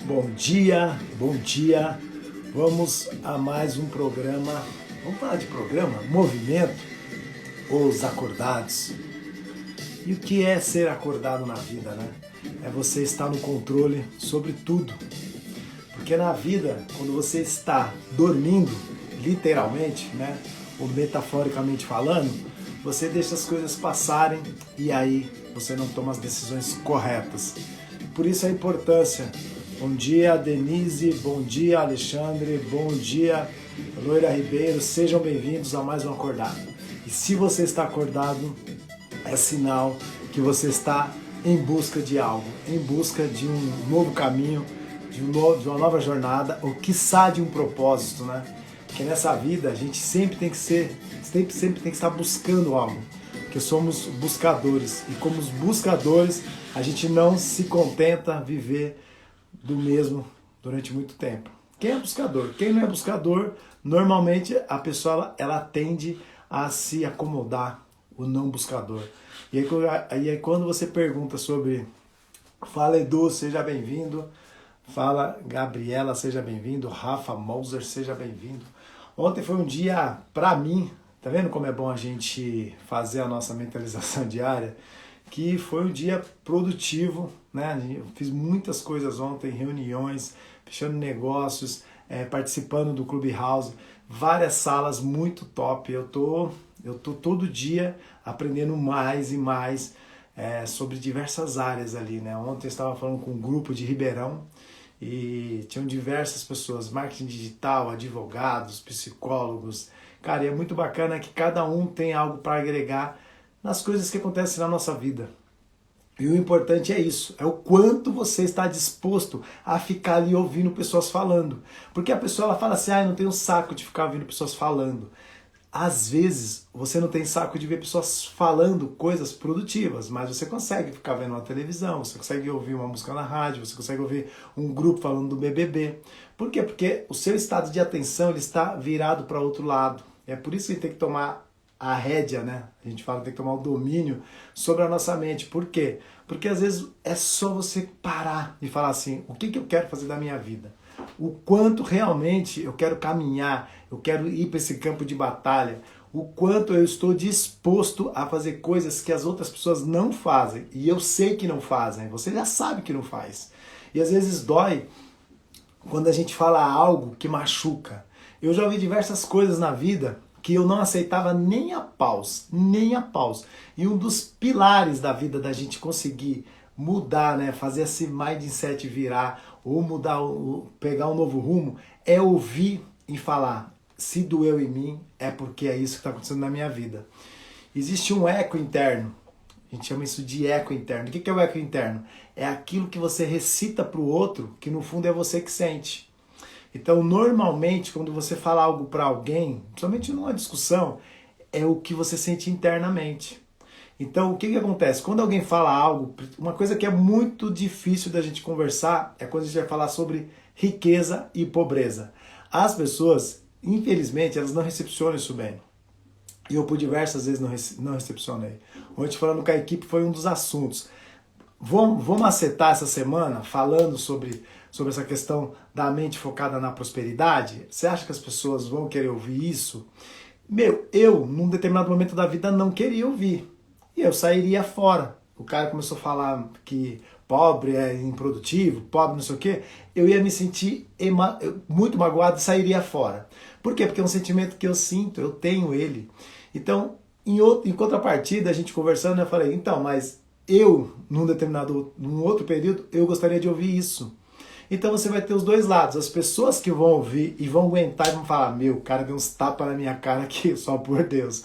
Bom dia, bom dia. Vamos a mais um programa. Vamos falar de programa? Movimento ou os acordados? E o que é ser acordado na vida, né? É você estar no controle sobre tudo. Porque na vida, quando você está dormindo, literalmente, né? Ou metaforicamente falando, você deixa as coisas passarem e aí você não toma as decisões corretas. Por isso a importância. Bom dia, Denise, bom dia, Alexandre, bom dia, Loira Ribeiro, sejam bem-vindos a mais um Acordado. E se você está acordado, é sinal que você está em busca de algo, em busca de um novo caminho, de uma nova jornada, ou quiçá de um propósito, né? Porque nessa vida a gente sempre tem que estar buscando algo, porque somos buscadores, e como os buscadores, a gente não se contenta viver do mesmo durante muito tempo. Quem é buscador? Quem não é buscador, normalmente a pessoa ela tende a se acomodar, o não buscador. E aí quando você pergunta sobre, fala Edu, seja bem-vindo, fala Gabriela, seja bem-vindo, Rafa Moser, seja bem-vindo. Ontem foi um dia, pra mim, tá vendo como é bom a gente fazer a nossa mentalização diária? Que foi um dia produtivo, né? Eu fiz muitas coisas ontem, reuniões, fechando negócios, participando do Clubhouse, várias salas muito top. Eu tô todo dia aprendendo mais e mais sobre diversas áreas ali, né? Ontem eu estava falando com um grupo de Ribeirão e tinham diversas pessoas, marketing digital, advogados, psicólogos. Cara, e é muito bacana que cada um tem algo para agregar nas coisas que acontecem na nossa vida. E o importante é isso, é o quanto você está disposto a ficar ali ouvindo pessoas falando. Porque a pessoa ela fala assim, eu não tenho saco de ficar ouvindo pessoas falando. Às vezes você não tem saco de ver pessoas falando coisas produtivas, mas você consegue ficar vendo uma televisão, você consegue ouvir uma música na rádio, você consegue ouvir um grupo falando do BBB. Por quê? Porque o seu estado de atenção ele está virado para outro lado. É por isso que tem que tomar a rédea, né? A gente fala que tem que tomar o domínio sobre a nossa mente. Por quê? Porque às vezes é só você parar e falar assim, o que eu quero fazer da minha vida? O quanto realmente eu quero caminhar, eu quero ir para esse campo de batalha, o quanto eu estou disposto a fazer coisas que as outras pessoas não fazem. E eu sei que não fazem, você já sabe que não faz. E às vezes dói quando a gente fala algo que machuca. Eu já ouvi diversas coisas na vida que eu não aceitava nem a paus. E um dos pilares da vida da gente conseguir mudar, né, fazer esse mindset virar, ou mudar, pegar um novo rumo, é ouvir e falar, se doeu em mim, é porque é isso que está acontecendo na minha vida. Existe um eco interno, a gente chama isso de eco interno. O que é o eco interno? É aquilo que você recita para o outro, que no fundo é você que sente. Então, normalmente, quando você fala algo para alguém, principalmente numa discussão, é o que você sente internamente. Então, o que acontece? Quando alguém fala algo, uma coisa que é muito difícil da gente conversar é quando a gente vai falar sobre riqueza e pobreza. As pessoas, infelizmente, elas não recepcionam isso bem. E eu, por diversas vezes, não recepcionei. Ontem, falando com a equipe, foi um dos assuntos. Vamos acertar essa semana falando sobre essa questão da mente focada na prosperidade? Você acha que as pessoas vão querer ouvir isso? Eu, num determinado momento da vida, não queria ouvir. E eu sairia fora. O cara começou a falar que pobre é improdutivo, pobre não sei o quê. Eu ia me sentir muito magoado e sairia fora. Por quê? Porque é um sentimento que eu sinto, eu tenho ele. Então, em contrapartida, a gente conversando, eu falei, então, mas eu, num outro período, eu gostaria de ouvir isso. Então você vai ter os dois lados, as pessoas que vão ouvir e vão aguentar e vão falar, o cara deu uns tapas na minha cara aqui, só por Deus.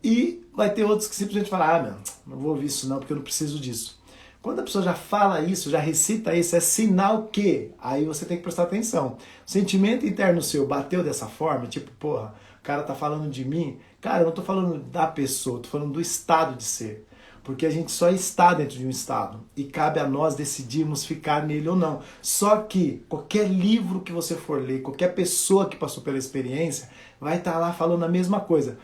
E vai ter outros que simplesmente falam, não vou ouvir isso não, porque eu não preciso disso. Quando a pessoa já fala isso, já recita isso, é sinal que, aí você tem que prestar atenção. O sentimento interno seu bateu dessa forma, tipo, porra, o cara tá falando de mim. Cara, eu não tô falando da pessoa, tô falando do estado de ser. Porque a gente só está dentro de um estado e cabe a nós decidirmos ficar nele ou não. Só que qualquer livro que você for ler, qualquer pessoa que passou pela experiência, vai estar lá falando a mesma coisa.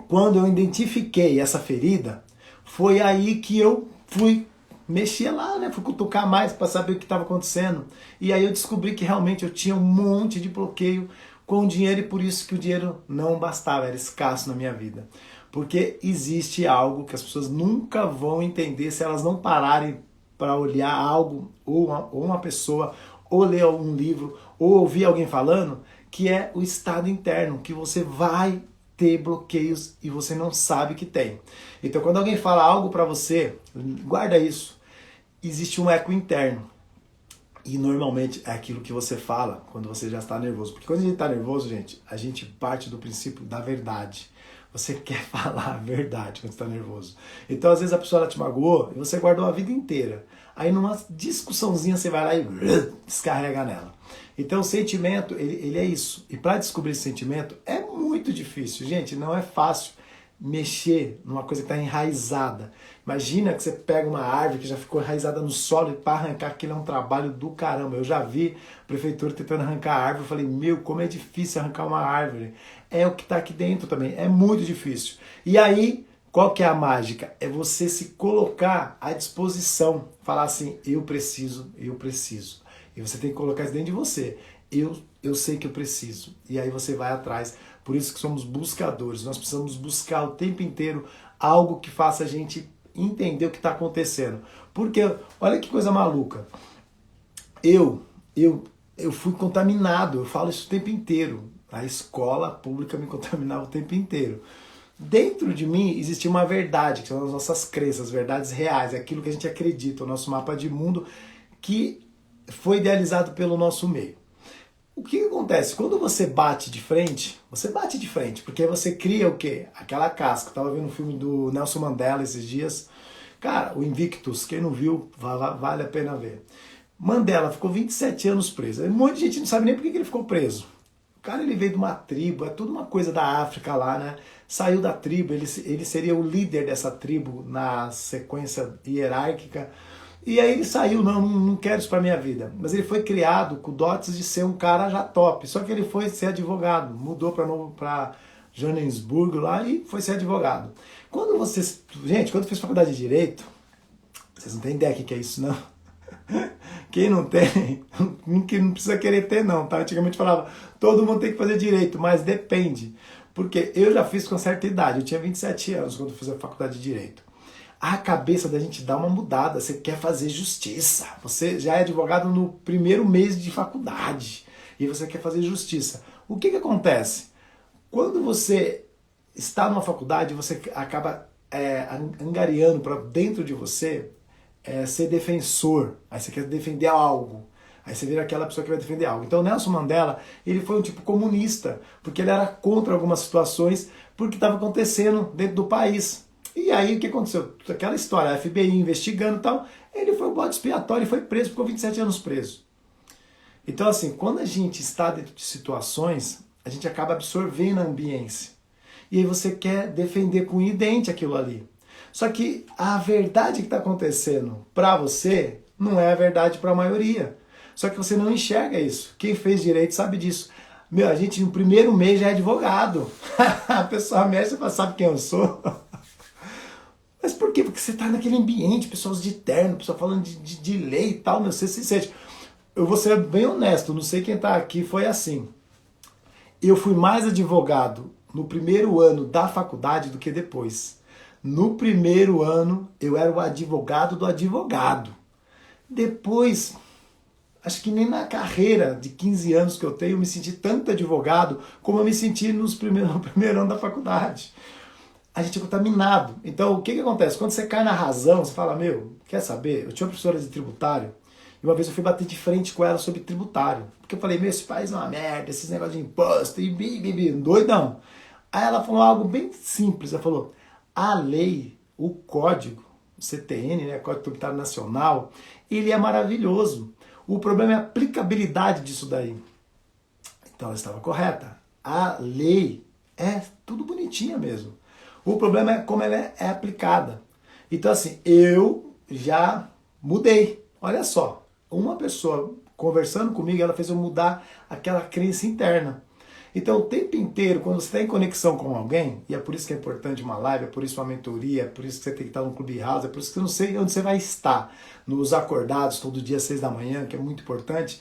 Quando eu identifiquei essa ferida, foi aí que eu fui mexia lá, né? Fui cutucar mais para saber o que estava acontecendo. E aí eu descobri que realmente eu tinha um monte de bloqueio com o dinheiro e por isso que o dinheiro não bastava, era escasso na minha vida. Porque existe algo que as pessoas nunca vão entender se elas não pararem para olhar algo, ou uma pessoa, ou ler um livro, ou ouvir alguém falando, que é o estado interno, que você vai ter bloqueios e você não sabe que tem. Então quando alguém fala algo para você, guarda isso. Existe um eco interno. E normalmente é aquilo que você fala quando você já está nervoso. Porque quando a gente está nervoso, gente, a gente parte do princípio da verdade. Você quer falar a verdade quando está nervoso. Então, às vezes, a pessoa te magoou e você guardou a vida inteira. Aí, numa discussãozinha, você vai lá e descarrega nela. Então, o sentimento, ele é isso. E para descobrir esse sentimento, é muito difícil. Gente, não é fácil mexer numa coisa que está enraizada. Imagina que você pega uma árvore que já ficou enraizada no solo e para arrancar aquilo é um trabalho do caramba. Eu já vi a prefeitura tentando arrancar a árvore, eu falei, meu, como é difícil arrancar uma árvore. É o que está aqui dentro também, é muito difícil. E aí, qual que é a mágica? É você se colocar à disposição, falar assim, eu preciso, eu preciso. E você tem que colocar isso dentro de você. Eu sei que eu preciso. E aí você vai atrás. Por isso que somos buscadores. Nós precisamos buscar o tempo inteiro algo que faça a gente entender o que está acontecendo. Porque, olha que coisa maluca. Eu fui contaminado. Eu falo isso o tempo inteiro. A escola pública me contaminava o tempo inteiro. Dentro de mim existia uma verdade, que são as nossas crenças, verdades reais, aquilo que a gente acredita, o nosso mapa de mundo, que foi idealizado pelo nosso meio. O que acontece? Quando você bate de frente, porque aí você cria o quê? Aquela casca. Eu tava vendo um filme do Nelson Mandela esses dias. Cara, o Invictus, quem não viu, vale a pena ver. Mandela ficou 27 anos preso. Um monte de gente não sabe nem por que ele ficou preso. O cara, ele veio de uma tribo, é tudo uma coisa da África lá, né? Saiu da tribo, ele seria o líder dessa tribo na sequência hierárquica. E aí ele saiu, não quero isso pra minha vida. Mas ele foi criado com dotes de ser um cara já top. Só que ele foi ser advogado, mudou pra Joanesburgo lá e foi ser advogado. Gente, quando eu fiz faculdade de Direito, vocês não têm ideia do que é isso, não. Quem não tem, não precisa querer ter não, tá? Antigamente falava, todo mundo tem que fazer Direito, mas depende. Porque eu já fiz com certa idade, eu tinha 27 anos quando eu fiz a faculdade de Direito. A cabeça da gente dá uma mudada, você quer fazer justiça. Você já é advogado no primeiro mês de faculdade e você quer fazer justiça. O que acontece? Quando você está numa faculdade, você acaba angariando para dentro de você ser defensor. Aí você quer defender algo. Aí você vira aquela pessoa que vai defender algo. Então Nelson Mandela, ele foi um tipo comunista, porque ele era contra algumas situações, porque estava acontecendo dentro do país. E aí o que aconteceu? Aquela história, a FBI investigando e tal, ele foi o bode expiatório e foi preso, ficou 27 anos preso. Então assim, quando a gente está dentro de situações, a gente acaba absorvendo a ambiência. E aí você quer defender com o dente aquilo ali. Só que a verdade que está acontecendo para você não é a verdade para a maioria. Só que você não enxerga isso. Quem fez direito sabe disso. Meu, a gente no primeiro mês já é advogado. A pessoa mexe e fala, sabe quem eu sou? Mas por quê? Porque você está naquele ambiente, pessoas de terno, pessoas falando de lei e tal, meu, você se sente. Eu vou ser bem honesto, não sei quem está aqui, foi assim. Eu fui mais advogado no primeiro ano da faculdade do que depois. No primeiro ano, eu era o advogado do advogado. Depois, acho que nem na carreira de 15 anos que eu tenho, eu me senti tanto advogado como eu me senti no primeiro ano da faculdade. A gente é contaminado. Então, o que acontece? Quando você cai na razão, você fala, meu, quer saber? Eu tinha uma professora de tributário, e uma vez eu fui bater de frente com ela sobre tributário. Porque eu falei, meu, esse país é uma merda, esses negócios de imposto, e doidão. Aí ela falou algo bem simples, ela falou, a lei, o código, o CTN, né, Código Tributário Nacional, ele é maravilhoso. O problema é a aplicabilidade disso daí. Então ela estava correta. A lei é tudo bonitinha mesmo. O problema é como ela é aplicada. Então assim, eu já mudei. Olha só, uma pessoa conversando comigo, ela fez eu mudar aquela crença interna. Então, o tempo inteiro, quando você está em conexão com alguém, e é por isso que é importante uma live, é por isso uma mentoria, é por isso que você tem que estar no Clubhouse, é por isso que eu não sei onde você vai estar, nos acordados, todo dia às 6 da manhã, que é muito importante,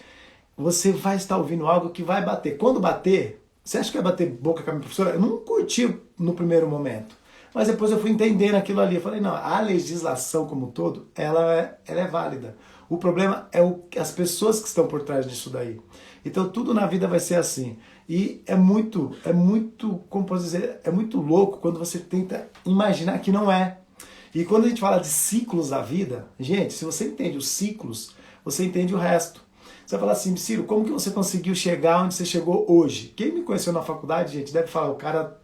você vai estar ouvindo algo que vai bater. Quando bater, você acha que vai bater boca com a minha professora? Eu não curti no primeiro momento. Mas depois eu fui entendendo aquilo ali. Eu falei, não, a legislação como um todo, ela é válida. O problema é as pessoas que estão por trás disso daí. Então tudo na vida vai ser assim. E como posso dizer, é muito louco quando você tenta imaginar que não é. E quando a gente fala de ciclos da vida, gente, se você entende os ciclos, você entende o resto. Você vai falar assim, Ciro, como que você conseguiu chegar onde você chegou hoje? Quem me conheceu na faculdade, gente, deve falar, o cara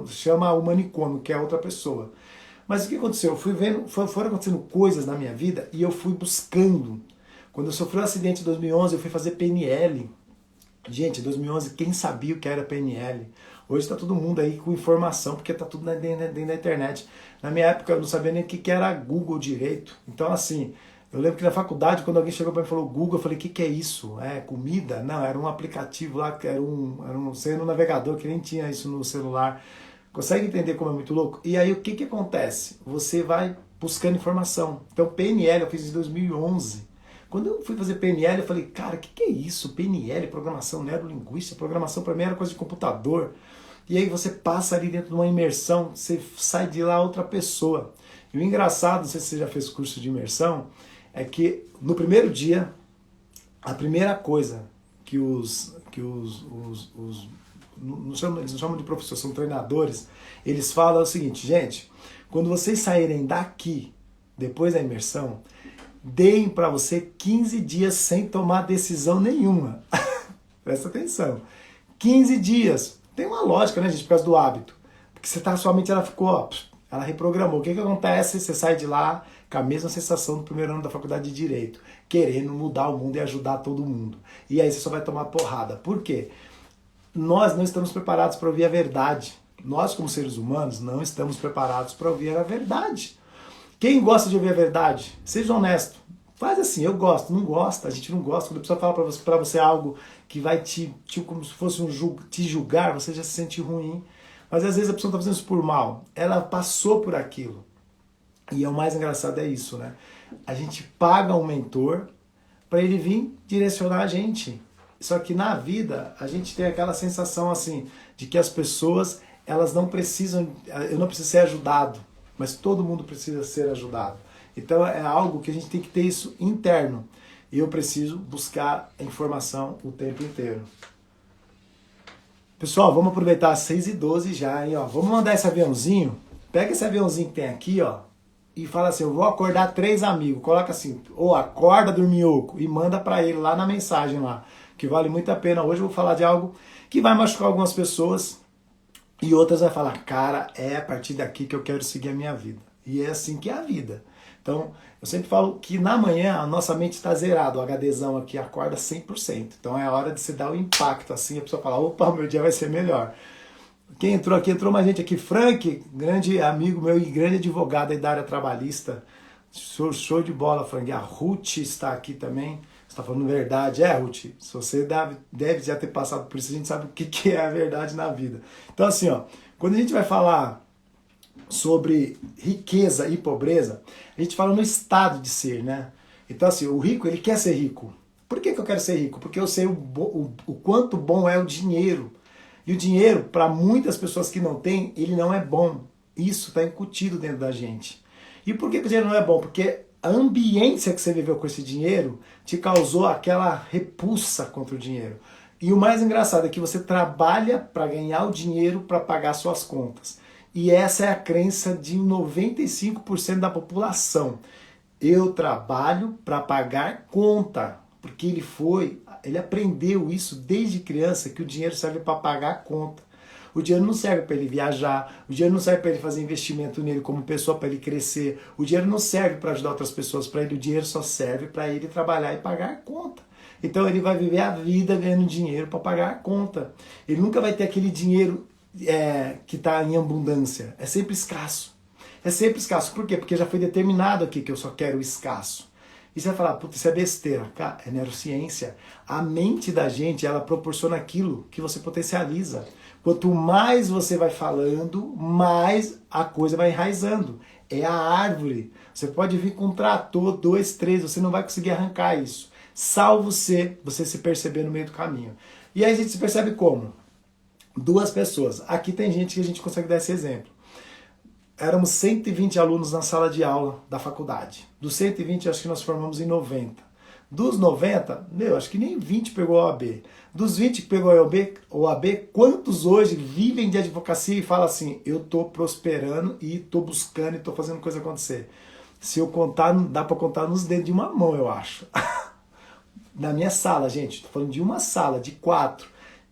chama o manicômio, que é outra pessoa. Mas o que aconteceu? Eu fui vendo, foram acontecendo coisas na minha vida e eu fui buscando. Quando eu sofri um acidente em 2011, eu fui fazer PNL. Gente, em 2011, quem sabia o que era PNL? Hoje está todo mundo aí com informação, porque está tudo dentro da internet. Na minha época, eu não sabia nem o que era Google direito. Então, assim, eu lembro que na faculdade, quando alguém chegou para mim e falou Google, eu falei, o que é isso? É comida? Não, era um aplicativo lá, que era você no navegador, que nem tinha isso no celular. Consegue entender como é muito louco? E aí o que acontece? Você vai buscando informação. Então PNL eu fiz em 2011. Quando eu fui fazer PNL, eu falei, cara, o que é isso? PNL, programação neurolinguística, programação para mim era coisa de computador. E aí você passa ali dentro de uma imersão, você sai de lá outra pessoa. E o engraçado, não sei se você já fez curso de imersão, é que no primeiro dia, a primeira coisa que eles não chamam de professores, são treinadores, eles falam o seguinte, gente, quando vocês saírem daqui, depois da imersão, deem para você 15 dias sem tomar decisão nenhuma. Presta atenção. 15 dias. Tem uma lógica, né, gente, por causa do hábito. Porque sua mente ela ficou, ó, ela reprogramou. O que acontece? Você sai de lá com a mesma sensação do primeiro ano da faculdade de Direito, querendo mudar o mundo e ajudar todo mundo. E aí você só vai tomar porrada. Por quê? Nós não estamos preparados para ouvir a verdade. Nós, como seres humanos, não estamos preparados para ouvir a verdade. Quem gosta de ouvir a verdade? Seja honesto. Faz assim, eu gosto, não gosta, a gente não gosta. Quando a pessoa fala para você algo que vai como se fosse te julgar, você já se sente ruim. Mas às vezes a pessoa está fazendo isso por mal. Ela passou por aquilo. E o mais engraçado é isso, né? A gente paga um mentor para ele vir direcionar a gente. Só que na vida a gente tem aquela sensação assim de que as pessoas elas não precisam, eu não preciso ser ajudado, mas todo mundo precisa ser ajudado. Então é algo que a gente tem que ter isso interno. E eu preciso buscar a informação o tempo inteiro. Pessoal, vamos aproveitar às 6h12 já, hein? Ó. Vamos mandar esse aviãozinho. Pega esse aviãozinho que tem aqui, ó. E fala assim, eu vou acordar 3 amigos. Coloca assim, ou acorda dorminhoco. E manda pra ele lá na mensagem lá. Que vale muito a pena. Hoje eu vou falar de algo que vai machucar algumas pessoas. E outras vai falar, cara, é a partir daqui que eu quero seguir a minha vida. E é assim que é a vida. Então, eu sempre falo que na manhã a nossa mente está zerada, o HDzão aqui acorda 100%. Então é a hora de se dar o impacto, assim, a pessoa fala, opa, meu dia vai ser melhor. Quem entrou aqui, entrou mais gente aqui. Frank, grande amigo meu e grande advogado aí da área trabalhista. Show de bola, Frank. A Ruth está aqui também. Você está falando verdade. É, Ruth, se você deve já ter passado por isso, a gente sabe o que é a verdade na vida. Então, assim, ó, quando a gente vai falar sobre riqueza e pobreza, a gente fala no estado de ser, né? Então, assim, o rico, ele quer ser rico. Por que eu quero ser rico? Porque eu sei o quanto bom é o dinheiro. E o dinheiro, para muitas pessoas que não têm, ele não é bom. Isso está incutido dentro da gente. E por que o dinheiro não é bom? Porque a ambiência que você viveu com esse dinheiro te causou aquela repulsa contra o dinheiro. E o mais engraçado é que você trabalha para ganhar o dinheiro para pagar suas contas. E essa é a crença de 95% da população. Eu trabalho para pagar conta. Porque ele aprendeu isso desde criança, que o dinheiro serve para pagar a conta. O dinheiro não serve para ele viajar, o dinheiro não serve para ele fazer investimento nele como pessoa, para ele crescer. O dinheiro não serve para ajudar outras pessoas, para ele o dinheiro só serve para ele trabalhar e pagar a conta. Então ele vai viver a vida ganhando dinheiro para pagar a conta. Ele nunca vai ter aquele dinheiro que está em abundância. É sempre escasso. É sempre escasso. Por quê? Porque já foi determinado aqui que eu só quero o escasso. E você vai falar, putz, isso é besteira. Cara, é neurociência. A mente da gente, ela proporciona aquilo que você potencializa. Quanto mais você vai falando, mais a coisa vai enraizando. É a árvore. Você pode vir com um trator, 2, 3, você não vai conseguir arrancar isso. Salvo você se perceber no meio do caminho. E aí a gente se percebe como? 2 pessoas. Aqui tem gente que a gente consegue dar esse exemplo. Éramos 120 alunos na sala de aula da faculdade. Dos 120, acho que nós formamos em 90. Dos 90, acho que nem 20 pegou a OAB. Dos 20 que pegou a OAB, quantos hoje vivem de advocacia e falam assim, eu estou prosperando e estou buscando e estou fazendo coisa acontecer? Se eu contar, não dá para contar nos dedos de uma mão, eu acho. Na minha sala, gente, estou falando de uma sala, de 4.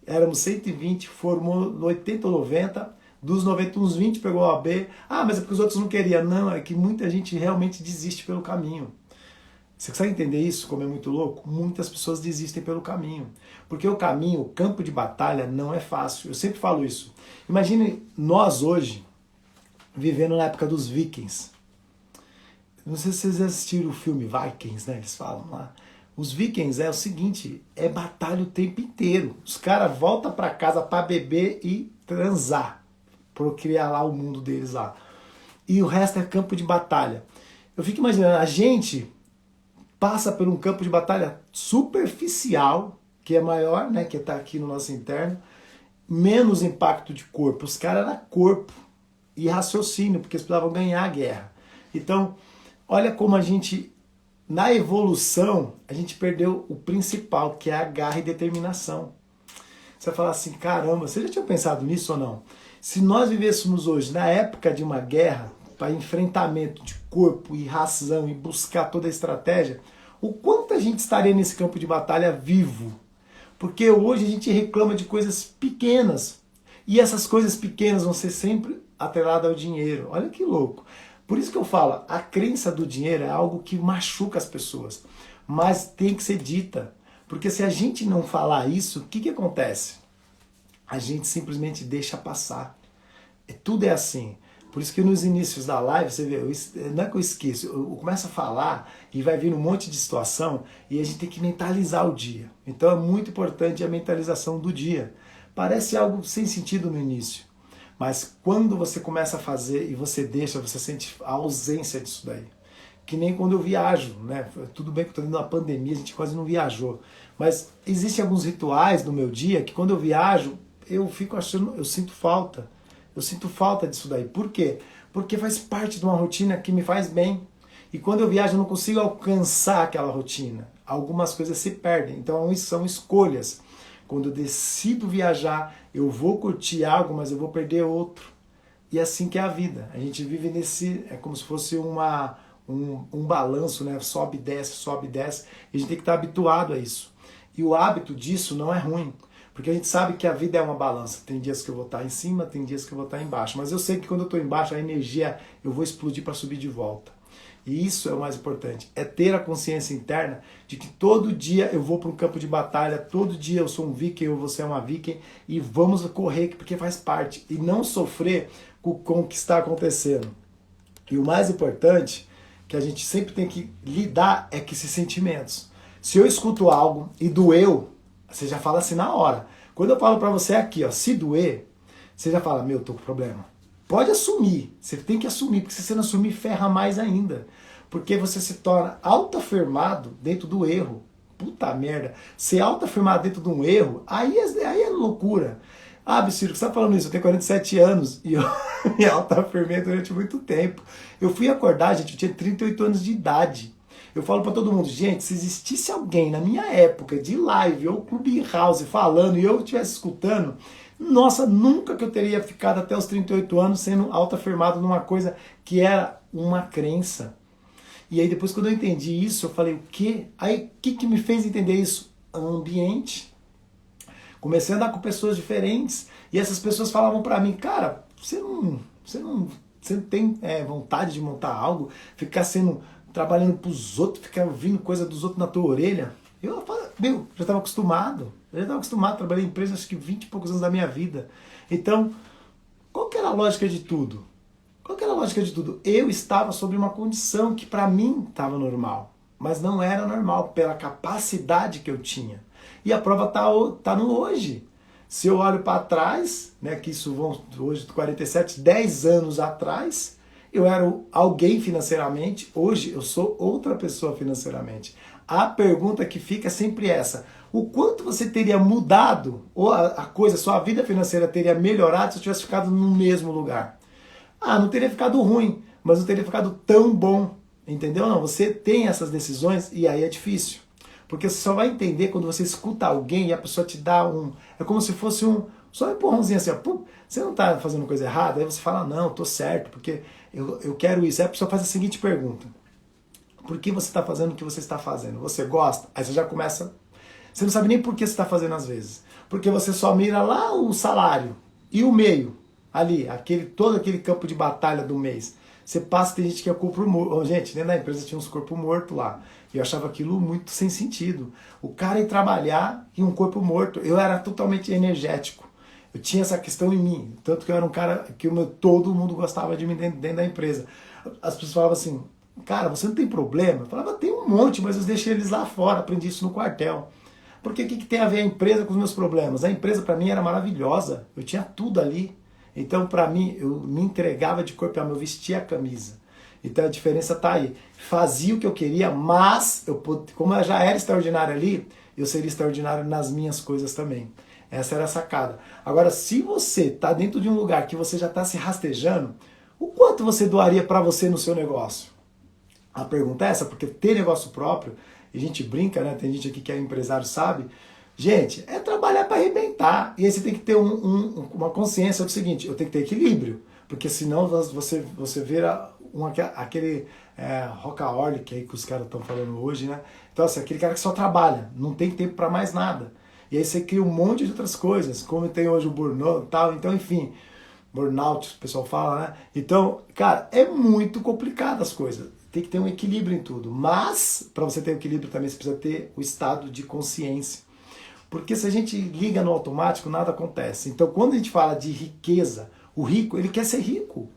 Éramos 120, formou 80 ou 90. Dos 90, uns 20 pegou a OAB. Ah, mas é porque os outros não queriam. Não, é que muita gente realmente desiste pelo caminho. Você consegue entender isso, como é muito louco? Muitas pessoas desistem pelo caminho. Porque o caminho, o campo de batalha, não é fácil. Eu sempre falo isso. Imagine nós hoje, vivendo na época dos Vikings. Não sei se vocês assistiram o filme Vikings, né? Eles falam lá. Os Vikings é o seguinte, é batalha o tempo inteiro. Os caras voltam para casa para beber e transar. Procriar lá o mundo deles lá. E o resto é campo de batalha. Eu fico imaginando, a gente passa por um campo de batalha superficial, que é maior, né, que está aqui no nosso interno, menos impacto de corpo. Os caras eram corpo e raciocínio, porque eles precisavam ganhar a guerra. Então, olha como a gente, na evolução, a gente perdeu o principal, que é a garra e determinação. Você vai falar assim, caramba, você já tinha pensado nisso ou não? Se nós vivêssemos hoje na época de uma guerra, para enfrentamento de corpo e ração e buscar toda a estratégia, o quanto a gente estaria nesse campo de batalha vivo? Porque hoje a gente reclama de coisas pequenas. E essas coisas pequenas vão ser sempre atreladas ao dinheiro. Olha que louco. Por isso que eu falo, a crença do dinheiro é algo que machuca as pessoas. Mas tem que ser dita. Porque se a gente não falar isso, o que acontece? A gente simplesmente deixa passar. Tudo é assim. Por isso que nos inícios da live, você vê, não é que eu esqueço, eu começo a falar e vai vir um monte de situação e a gente tem que mentalizar o dia. Então é muito importante a mentalização do dia. Parece algo sem sentido no início, mas quando você começa a fazer e você deixa, você sente a ausência disso daí. Que nem quando eu viajo, né? Tudo bem que eu estou dentro da pandemia, a gente quase não viajou, mas existem alguns rituais no meu dia que quando eu viajo, eu fico achando, eu sinto falta. Eu sinto falta disso daí. Por quê? Porque faz parte de uma rotina que me faz bem. E quando eu viajo eu não consigo alcançar aquela rotina. Algumas coisas se perdem. Então são escolhas. Quando eu decido viajar, eu vou curtir algo, mas eu vou perder outro. E assim que é a vida. A gente vive nesse... É como se fosse um balanço, né? Sobe e desce, sobe e desce. E a gente tem que estar habituado a isso. E o hábito disso não é ruim. Porque a gente sabe que a vida é uma balança. Tem dias que eu vou estar em cima, tem dias que eu vou estar embaixo. Mas eu sei que quando eu estou embaixo, a energia eu vou explodir para subir de volta. E isso é o mais importante. É ter a consciência interna de que todo dia eu vou para um campo de batalha, todo dia eu sou um viking ou você é uma viking, e vamos correr porque faz parte. E não sofrer com o que está acontecendo. E o mais importante, que a gente sempre tem que lidar, é com esses sentimentos. Se eu escuto algo e doeu, você já fala assim na hora. Quando eu falo pra você aqui, ó, se doer, você já fala, meu, tô com problema. Pode assumir, você tem que assumir, porque se você não assumir, ferra mais ainda. Porque você se torna autoafirmado dentro do erro. Puta merda. Ser autoafirmado dentro de um erro, aí é loucura. Ah, Biciro, você tá falando isso? Eu tenho 47 anos e eu me autoafirmei durante muito tempo. Eu fui acordar, gente, eu tinha 38 anos de idade. Eu falo pra todo mundo, gente, se existisse alguém na minha época de live ou Clubhouse falando e eu estivesse escutando, nossa, nunca que eu teria ficado até os 38 anos sendo autoafirmado numa coisa que era uma crença. E aí depois quando eu entendi isso, eu falei, o quê? Aí o que me fez entender isso? Ambiente. Comecei a andar com pessoas diferentes e essas pessoas falavam pra mim, cara, você não tem vontade de montar algo, ficar trabalhando pros outros, ficar ouvindo coisa dos outros na tua orelha. Eu já estava acostumado. Trabalhei em empresa acho que 20 e poucos anos da minha vida. Então, qual que era a lógica de tudo? Eu estava sob uma condição que para mim estava normal. mas não era normal, pela capacidade que eu tinha. E a prova tá no hoje. Se eu olho para trás, né, que isso vão hoje 47, 10 anos atrás, eu era alguém financeiramente, hoje eu sou outra pessoa financeiramente. A pergunta que fica é sempre essa: o quanto você teria mudado, ou a coisa, sua vida financeira teria melhorado se eu tivesse ficado no mesmo lugar? Ah, não teria ficado ruim, mas não teria ficado tão bom, entendeu? Não, você tem essas decisões e aí é difícil. Porque você só vai entender quando você escuta alguém e a pessoa te dá é como se fosse só um empurrãozinho assim, ó, pum, você não está fazendo coisa errada? Aí você fala, não, tô certo, porque eu quero isso. Aí a pessoa faz a seguinte pergunta: por que você está fazendo o que você está fazendo? Você gosta? Aí você já começa. Você não sabe nem por que você está fazendo às vezes. Porque você só mira lá o salário e o meio, ali, todo aquele campo de batalha do mês. Você passa, tem gente que é corpo morto. Gente, dentro da empresa tinha uns corpos mortos lá. E eu achava aquilo muito sem sentido. O cara ir trabalhar e um corpo morto. Eu era totalmente energético. Eu tinha essa questão em mim. Tanto que eu era um cara que todo mundo gostava de mim dentro da empresa. As pessoas falavam assim, cara, você não tem problema? Eu falava, tem um monte, mas eu deixei eles lá fora. Aprendi isso no quartel. Porque o que tem a ver a empresa com os meus problemas? A empresa para mim era maravilhosa. Eu tinha tudo ali. Então, para mim, eu me entregava de corpo e alma, eu vestia a camisa. Então a diferença está aí. Fazia o que eu queria, mas como eu já era extraordinário ali, eu seria extraordinário nas minhas coisas também. Essa era a sacada. Agora, se você está dentro de um lugar que você já está se rastejando, o quanto você doaria para você no seu negócio? A pergunta é essa, porque ter negócio próprio, e a gente brinca, né? Tem gente aqui que é empresário, sabe? Gente, é trabalhar para arrebentar. E aí você tem que ter uma consciência do seguinte: eu tenho que ter equilíbrio, porque senão você vira aquele rockaholic aí que os caras estão falando hoje, né? Então, assim, aquele cara que só trabalha, não tem tempo para mais nada. E aí você cria um monte de outras coisas, como tem hoje o burnout e tal. Então, enfim, burnout, o pessoal fala, né? Então, cara, é muito complicado as coisas. Tem que ter um equilíbrio em tudo. Mas, para você ter um equilíbrio também, você precisa ter o estado de consciência. Porque se a gente liga no automático, nada acontece. Então, quando a gente fala de riqueza, o rico, ele quer ser rico.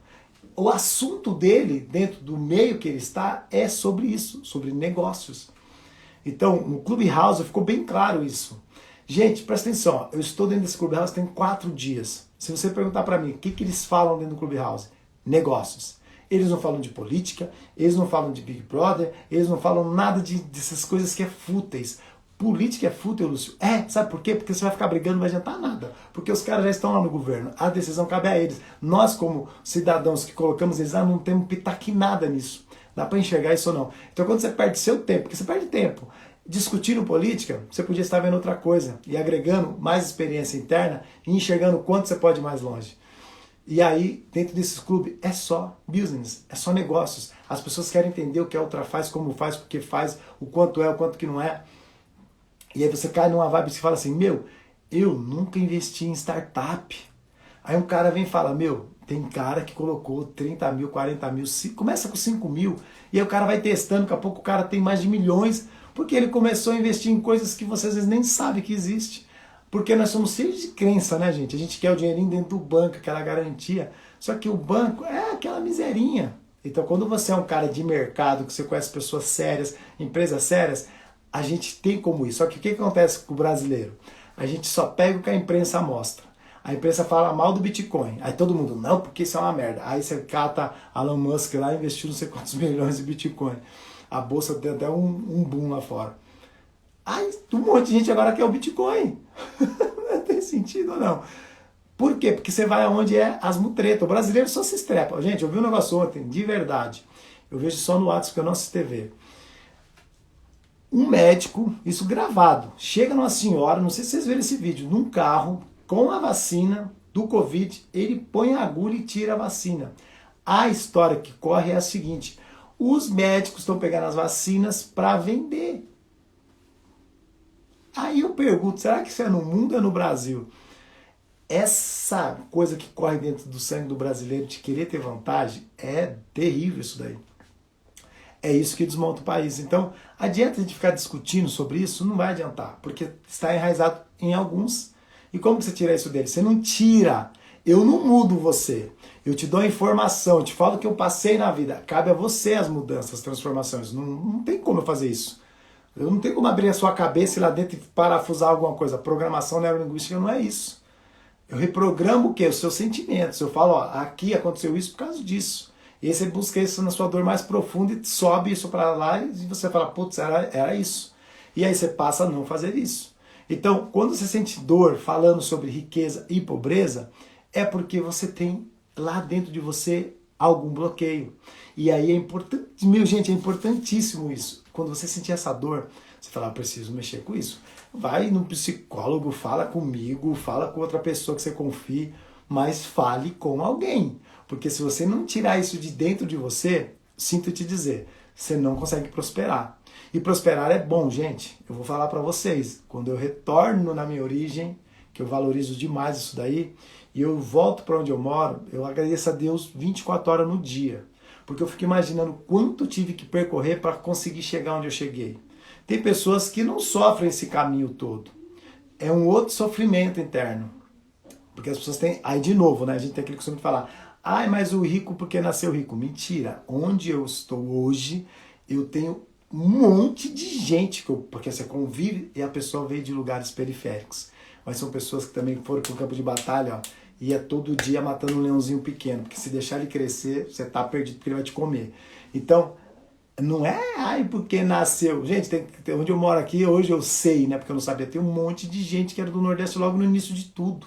O assunto dele, dentro do meio que ele está, é sobre isso, sobre negócios. Então, no Clubhouse ficou bem claro isso. Gente, presta atenção, eu estou dentro desse Clubhouse tem 4 dias. Se você perguntar para mim, o que eles falam dentro do Clubhouse? Negócios. Eles não falam de política, eles não falam de Big Brother, eles não falam nada dessas coisas que é fúteis. Política é fútil, Lúcio? Sabe por quê? Porque você vai ficar brigando, não vai adiantar nada. Porque os caras já estão lá no governo, a decisão cabe a eles. Nós, como cidadãos que colocamos eles lá, não temos pitaque nada nisso. Dá para enxergar isso ou não. Então quando você perde seu tempo, porque você perde tempo discutindo política, você podia estar vendo outra coisa e agregando mais experiência interna e enxergando quanto você pode ir mais longe. E aí, dentro desses clubes, é só business, é só negócios. As pessoas querem entender o que a outra faz, como faz, porque faz, o quanto é, o quanto que não é. E aí você cai numa vibe e fala assim, eu nunca investi em startup. Aí um cara vem e fala, tem cara que colocou 30 mil, 40 mil, começa com 5 mil, e aí o cara vai testando, daqui a pouco o cara tem mais de milhões, porque ele começou a investir em coisas que você às vezes nem sabe que existe. Porque nós somos cheios de crença, né, gente? A gente quer o dinheirinho dentro do banco, aquela garantia. Só que o banco é aquela miserinha. Então, quando você é um cara de mercado, que você conhece pessoas sérias, empresas sérias, a gente tem como isso. Só que o que acontece com o brasileiro? A gente só pega o que a imprensa mostra. A imprensa fala mal do Bitcoin. Aí todo mundo, não, porque isso é uma merda. Aí você cata Elon Musk lá e investiu não sei quantos milhões de Bitcoin. A bolsa deu até um boom lá fora. Aí um monte de gente agora quer o Bitcoin. Não tem sentido ou não? Por quê? Porque você vai aonde é as mutretas. O brasileiro só se estrepa. Gente, eu vi um negócio ontem, de verdade. Eu vejo só no WhatsApp, porque eu não assisto TV. Um médico, isso gravado, chega numa senhora, não sei se vocês viram esse vídeo, num carro, com a vacina do Covid, ele põe a agulha e tira a vacina. A história que corre é a seguinte: os médicos estão pegando as vacinas para vender. Aí eu pergunto, será que isso é no mundo ou é no Brasil? Essa coisa que corre dentro do sangue do brasileiro de querer ter vantagem é terrível isso daí. É isso que desmonta o país. Então, adianta a gente ficar discutindo sobre isso? Não vai adiantar, porque está enraizado em alguns. E como você tira isso deles? Você não tira. Eu não mudo você. Eu te dou a informação, eu te falo o que eu passei na vida. Cabe a você as mudanças, as transformações. Não tem como eu fazer isso. Eu não tenho como abrir a sua cabeça e lá dentro e parafusar alguma coisa. Programação neurolinguística não é isso. Eu reprogramo o quê? Os seus sentimentos. Eu falo, ó, aqui aconteceu isso por causa disso. E aí você busca isso na sua dor mais profunda e sobe isso para lá e você fala, putz, era isso. E aí você passa a não fazer isso. Então, quando você sente dor falando sobre riqueza e pobreza, é porque você tem lá dentro de você algum bloqueio. E aí é importante, meu gente, é importantíssimo isso. Quando você sentir essa dor, você fala, preciso mexer com isso. Vai no psicólogo, fala comigo, fala com outra pessoa que você confie, mas fale com alguém. Porque se você não tirar isso de dentro de você, sinto te dizer, você não consegue prosperar. E prosperar é bom, gente. Eu vou falar para vocês, quando eu retorno na minha origem, que eu valorizo demais isso daí, e eu volto para onde eu moro, eu agradeço a Deus 24 horas no dia. Porque eu fico imaginando quanto tive que percorrer para conseguir chegar onde eu cheguei. Tem pessoas que não sofrem esse caminho todo. É um outro sofrimento interno. Porque as pessoas têm... Aí, de novo, né? A gente tem aquele costume de falar, ai, mas o rico porque nasceu rico. Mentira. Onde eu estou hoje, eu tenho um monte de gente, porque você convive e a pessoa veio de lugares periféricos. Mas são pessoas que também foram para o campo de batalha, ó, e é todo dia matando um leãozinho pequeno, porque se deixar ele crescer, você tá perdido porque ele vai te comer. Então, não é, ai, porque nasceu. Gente, onde eu moro aqui, hoje eu sei, né, porque eu não sabia, tem um monte de gente que era do Nordeste logo no início de tudo.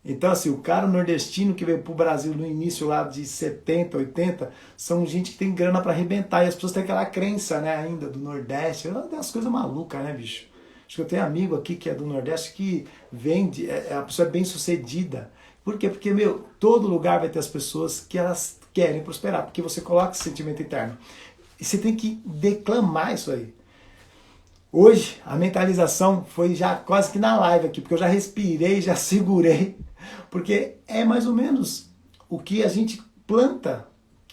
Então, assim, o cara nordestino que veio pro Brasil no início lá de 70, 80, são gente que tem grana para arrebentar, e as pessoas têm aquela crença, né, ainda do Nordeste, é umas coisas malucas, né, bicho? Acho que eu tenho amigo aqui que é do Nordeste que vende, a pessoa é bem sucedida. Por quê? Porque, meu, todo lugar vai ter as pessoas que elas querem prosperar, porque você coloca esse sentimento interno. E você tem que declamar isso aí. Hoje, a mentalização foi já quase que na live aqui, porque eu já respirei, já segurei, porque é mais ou menos o que a gente planta,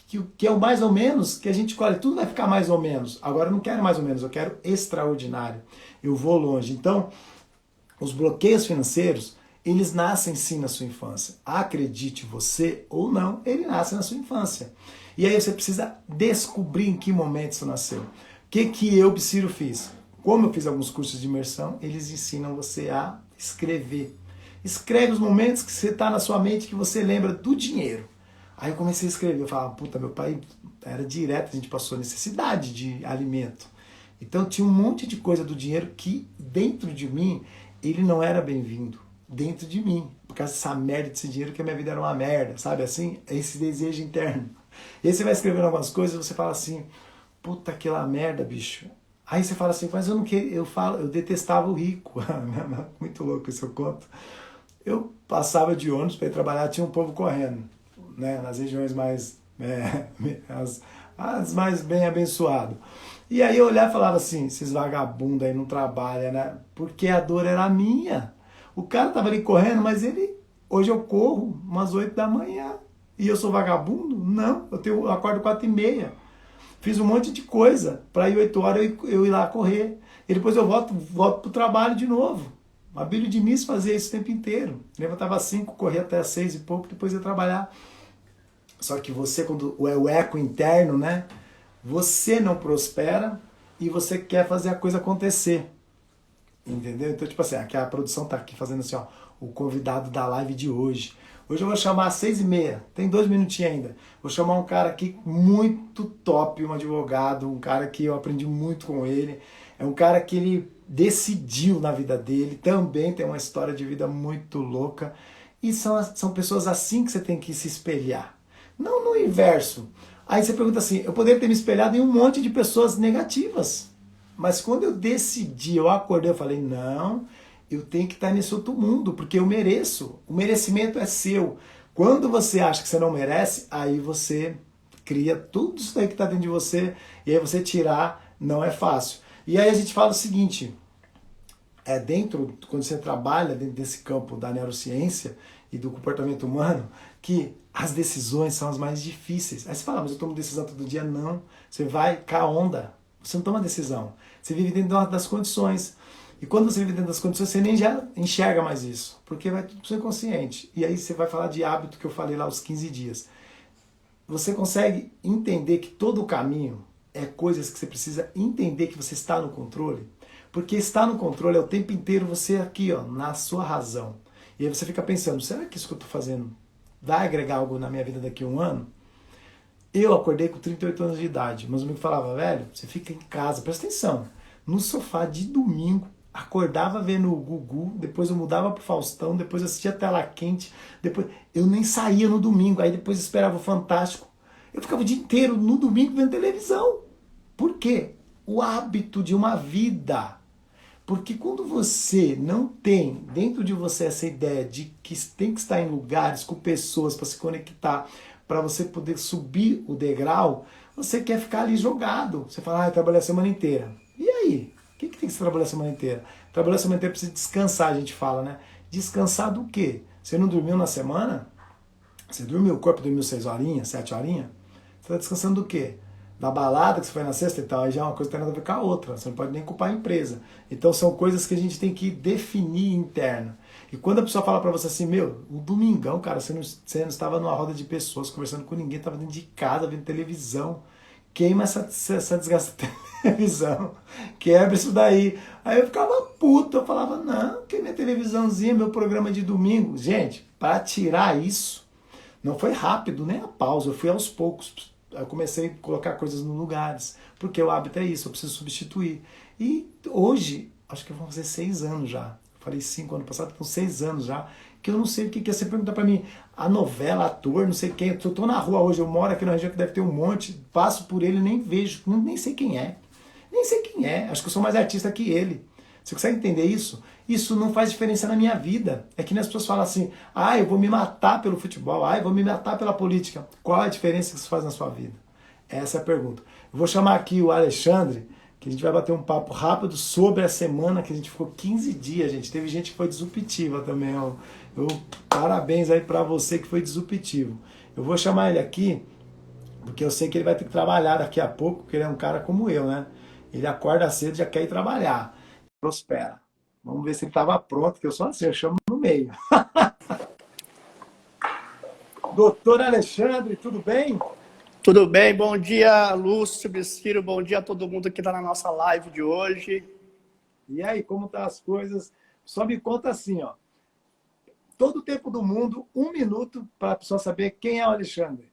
que é o mais ou menos que a gente colhe. Tudo vai ficar mais ou menos. Agora eu não quero mais ou menos, eu quero extraordinário. Eu vou longe. Então, os bloqueios financeiros, eles nascem sim na sua infância. Acredite você ou não, ele nasce na sua infância. E aí você precisa descobrir em que momento isso nasceu. O que eu, Psyro, fiz? Como eu fiz alguns cursos de imersão, eles ensinam você a escrever. Escreve os momentos que você está na sua mente, que você lembra do dinheiro. Aí eu comecei a escrever, eu falava, puta, meu pai era direto, a gente passou necessidade de alimento. Então tinha um monte de coisa do dinheiro que dentro de mim, ele não era bem-vindo. Dentro de mim. Por causa dessa merda desse dinheiro, que a minha vida era uma merda, sabe assim? É esse desejo interno. E aí você vai escrevendo algumas coisas e você fala assim, puta, aquela merda, bicho. Aí você fala assim, mas eu não queria, eu detestava o rico. Muito louco isso eu conto. Eu passava de ônibus para ir trabalhar, tinha um povo correndo, né, nas regiões mais, as mais bem abençoadas. E aí eu olhava e falava assim, esses vagabundos aí não trabalham, né? Porque a dor era minha. O cara tava ali correndo, mas hoje eu corro umas 8 da manhã. E eu sou vagabundo? Não, eu acordo 4h30. Fiz um monte de coisa para ir 8 horas eu ir lá correr. E depois eu volto pro trabalho de novo. A Bíblia de Miss fazia isso o tempo inteiro. Levantava às 5, corria até às 6 e pouco, depois ia trabalhar. Só que você, quando o eco interno, né? Você não prospera e você quer fazer a coisa acontecer. Entendeu? Então, tipo assim, aqui a produção tá aqui fazendo assim, ó, o convidado da live de hoje. Hoje eu vou chamar às 6h30, tem 2 minutinhos ainda. Vou chamar um cara aqui muito top, um advogado, um cara que eu aprendi muito com ele. É um cara que ele decidiu na vida dele, também tem uma história de vida muito louca. E são pessoas assim que você tem que se espelhar. Não no inverso. Aí você pergunta assim, eu poderia ter me espelhado em um monte de pessoas negativas. Mas quando eu decidi, eu acordei, eu falei, não, eu tenho que estar nesse outro mundo, porque eu mereço. O merecimento é seu. Quando você acha que você não merece, aí você cria tudo isso aí que está dentro de você, e aí você tirar não é fácil. E aí a gente fala o seguinte, quando você trabalha dentro desse campo da neurociência e do comportamento humano, que as decisões são as mais difíceis. Aí você fala, mas eu tomo decisão todo dia? Não. Você vai com a onda. Você não toma decisão. Você vive dentro das condições. E quando você vive dentro das condições, você nem já enxerga mais isso, porque vai tudo pro seu inconsciente. E aí você vai falar de hábito que eu falei lá, os 15 dias. Você consegue entender que todo o caminho é coisas que você precisa entender que você está no controle? Porque estar no controle é o tempo inteiro você aqui, ó, na sua razão. E aí você fica pensando, será que isso que eu estou fazendo vai agregar algo na minha vida daqui a um ano? Eu acordei com 38 anos de idade. Meus amigos falavam, velho, você fica em casa, presta atenção, no sofá de domingo, acordava vendo o Gugu, depois eu mudava pro Faustão, depois eu assistia Tela Quente, depois eu nem saía no domingo, aí depois esperava o Fantástico. Eu ficava o dia inteiro no domingo vendo televisão. Por quê? O hábito de uma vida. Porque quando você não tem dentro de você essa ideia de que tem que estar em lugares com pessoas para se conectar, para você poder subir o degrau, você quer ficar ali jogado. Você fala, eu trabalhei a semana inteira. E aí? O que tem que se trabalhar a semana inteira? Trabalhar a semana inteira precisa descansar, a gente fala, né? Descansar do quê? Você não dormiu na semana? Você dormiu, o corpo dormiu 6 horinhas, 7 horinhas? Você está descansando do quê? Da balada que você foi na sexta e tal, aí já é uma coisa que tem nada a ver com a outra. Você não pode nem culpar a empresa. Então são coisas que a gente tem que definir interno. E quando a pessoa fala pra você assim, meu, o domingão, cara, você não estava numa roda de pessoas, conversando com ninguém, estava dentro de casa, vendo televisão. Queima essa desgraça de televisão. Quebra isso daí. Aí eu ficava puto, eu falava, não, que minha televisãozinha, meu programa de domingo. Gente, para tirar isso, não foi rápido, nem a pausa, eu fui aos poucos. Eu comecei a colocar coisas nos lugares, porque o hábito é isso, eu preciso substituir. E hoje, acho que vão fazer 6 anos já. Eu falei 5 ano passado, então 6 anos já, que eu não sei o que é. Você pergunta pra mim, a novela, ator, não sei quem. Eu tô na rua hoje, eu moro aqui na região que deve ter um monte, passo por ele, nem vejo, nem sei quem é. Nem sei quem é, acho que eu sou mais artista que ele. Você consegue entender isso? Isso não faz diferença na minha vida. É que as pessoas falam assim, eu vou me matar pelo futebol, eu vou me matar pela política. Qual a diferença que isso faz na sua vida? Essa é a pergunta. Eu vou chamar aqui o Alexandre, que a gente vai bater um papo rápido sobre a semana que a gente ficou 15 dias, gente. Teve gente que foi disruptiva também, ó. Parabéns aí pra você que foi disruptivo. Eu vou chamar ele aqui, porque eu sei que ele vai ter que trabalhar daqui a pouco, porque ele é um cara como eu, né? Ele acorda cedo e já quer ir trabalhar. Prospera. Vamos ver se ele estava pronto, que eu sou assim, eu chamo no meio. Doutor Alexandre, tudo bem? Tudo bem, bom dia, Lúcio, Bisquiro, bom dia a todo mundo que está na nossa live de hoje. E aí, como estão as coisas? Só me conta assim, ó. Todo o tempo do mundo, 1 minuto para a pessoa saber quem é o Alexandre.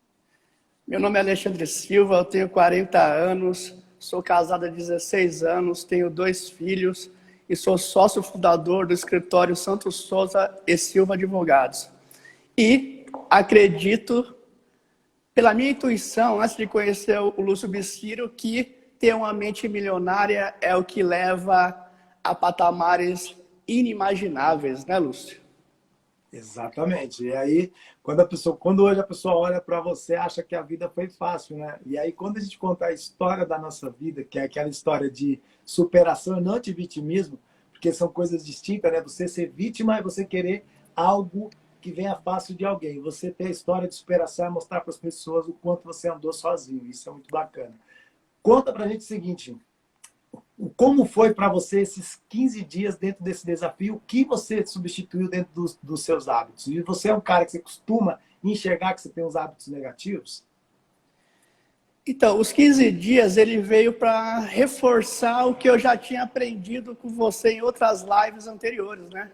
Meu nome é Alexandre Silva, eu tenho 40 anos, sou casado há 16 anos, tenho 2 filhos e sou sócio fundador do escritório Santos Souza e Silva Advogados. E acredito, pela minha intuição, antes de conhecer o Lúcio Bisquiro, que ter uma mente milionária é o que leva a patamares inimagináveis, né, Lúcio? Exatamente. E aí, quando hoje a pessoa olha para você, acha que a vida foi fácil, né? E aí, quando a gente conta a história da nossa vida, que é aquela história de superação e não de vitimismo, porque são coisas distintas, né? Você ser vítima é você querer algo que venha fácil de alguém. Você ter a história de superação é mostrar para as pessoas o quanto você andou sozinho. Isso é muito bacana. Conta pra gente o seguinte, como foi para você esses 15 dias dentro desse desafio? O que você substituiu dentro dos seus hábitos? E você é um cara que você costuma enxergar que você tem uns hábitos negativos? Então, os 15 dias ele veio para reforçar o que eu já tinha aprendido com você em outras lives anteriores, né?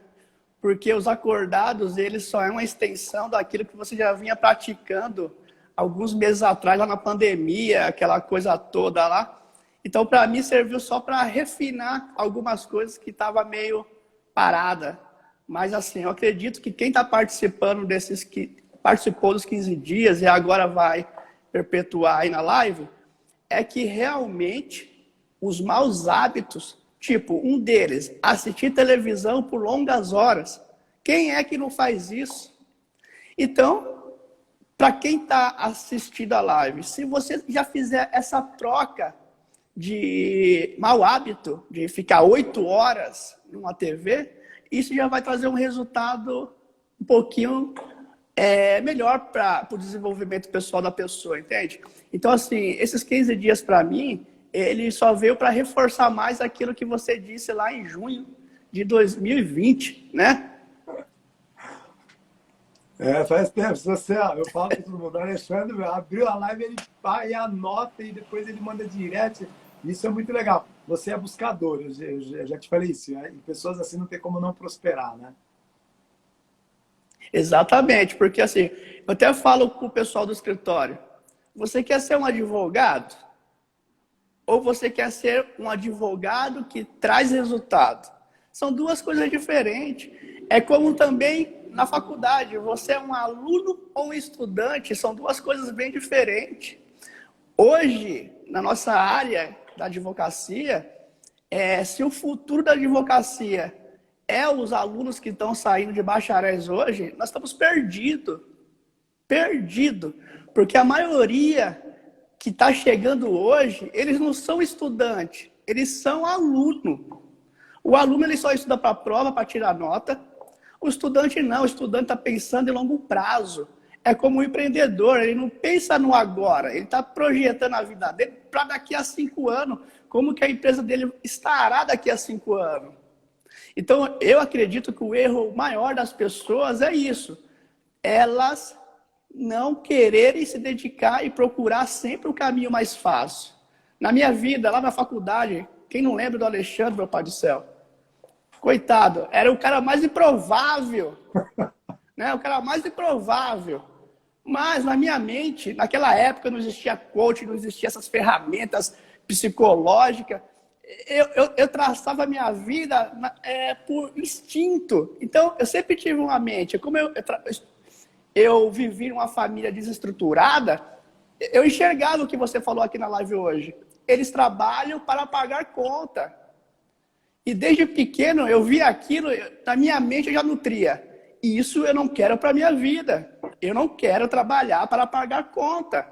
Porque os acordados, eles só é uma extensão daquilo que você já vinha praticando alguns meses atrás, lá na pandemia, aquela coisa toda lá. Então, para mim, serviu só para refinar algumas coisas que estavam meio parada. Mas, assim, eu acredito que quem está participando que participou dos 15 dias e agora vai perpetuar aí na live, é que realmente os maus hábitos, tipo, um deles, assistir televisão por longas horas. Quem é que não faz isso? Então, para quem está assistindo a live, se você já fizer essa troca de mau hábito, de ficar 8 horas numa TV, isso já vai trazer um resultado um pouquinho melhor para o desenvolvimento pessoal da pessoa, entende? Então, assim, esses 15 dias para mim, ele só veio para reforçar mais aquilo que você disse lá em junho, de 2020, né? Faz tempo. Se você, eu falo para todo mundo, o Alexandre abriu a live, ele vai e anota e depois ele manda direct. Isso é muito legal. Você é buscador, eu já te falei isso. E pessoas assim não tem como não prosperar, né? Exatamente, porque assim, eu até falo com o pessoal do escritório, você quer ser um advogado? Ou você quer ser um advogado que traz resultado? São duas coisas diferentes. É como também na faculdade, você é um aluno ou um estudante, são duas coisas bem diferentes. Hoje, na nossa área da advocacia, se o futuro da advocacia é os alunos que estão saindo de bacharéis hoje, nós estamos perdidos. Perdido. Porque a maioria que está chegando hoje, eles não são estudantes, eles são alunos. O aluno ele só estuda para a prova, para tirar nota. O estudante não, o estudante está pensando em longo prazo. É como um empreendedor, ele não pensa no agora, ele está projetando a vida dele para daqui a 5 anos, como que a empresa dele estará daqui a 5 anos. Então, eu acredito que o erro maior das pessoas é isso. Elas não quererem se dedicar e procurar sempre o caminho mais fácil. Na minha vida, lá na faculdade, quem não lembra do Alexandre, meu pai do céu? Coitado, era o cara mais improvável. Né? O cara mais improvável. Mas na minha mente, naquela época não existia coaching, não existia essas ferramentas psicológicas. Eu traçava a minha vida por instinto. Então, eu sempre tive uma mente. Como eu vivi numa família desestruturada, eu enxergava o que você falou aqui na live hoje. Eles trabalham para pagar conta. E desde pequeno eu via aquilo, na minha mente eu já nutria. Isso eu não quero para a minha vida. Eu não quero trabalhar para pagar conta.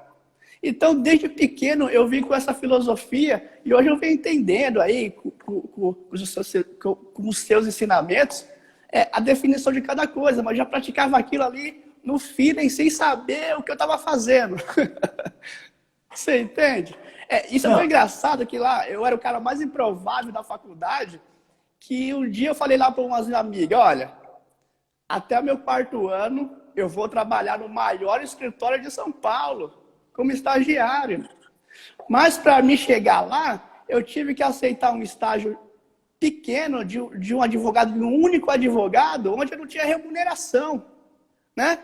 Então, desde pequeno eu vim com essa filosofia e hoje eu venho entendendo aí, com os seus ensinamentos, a definição de cada coisa, mas já praticava aquilo ali no feeling, sem saber o que eu estava fazendo. Você entende? Isso é tão engraçado que lá eu era o cara mais improvável da faculdade, que um dia eu falei lá para umas amigas, olha, até o meu 4º ano eu vou trabalhar no maior escritório de São Paulo, como estagiário. Mas para mim chegar lá, eu tive que aceitar um estágio pequeno de um advogado, de um único advogado, onde eu não tinha remuneração, né?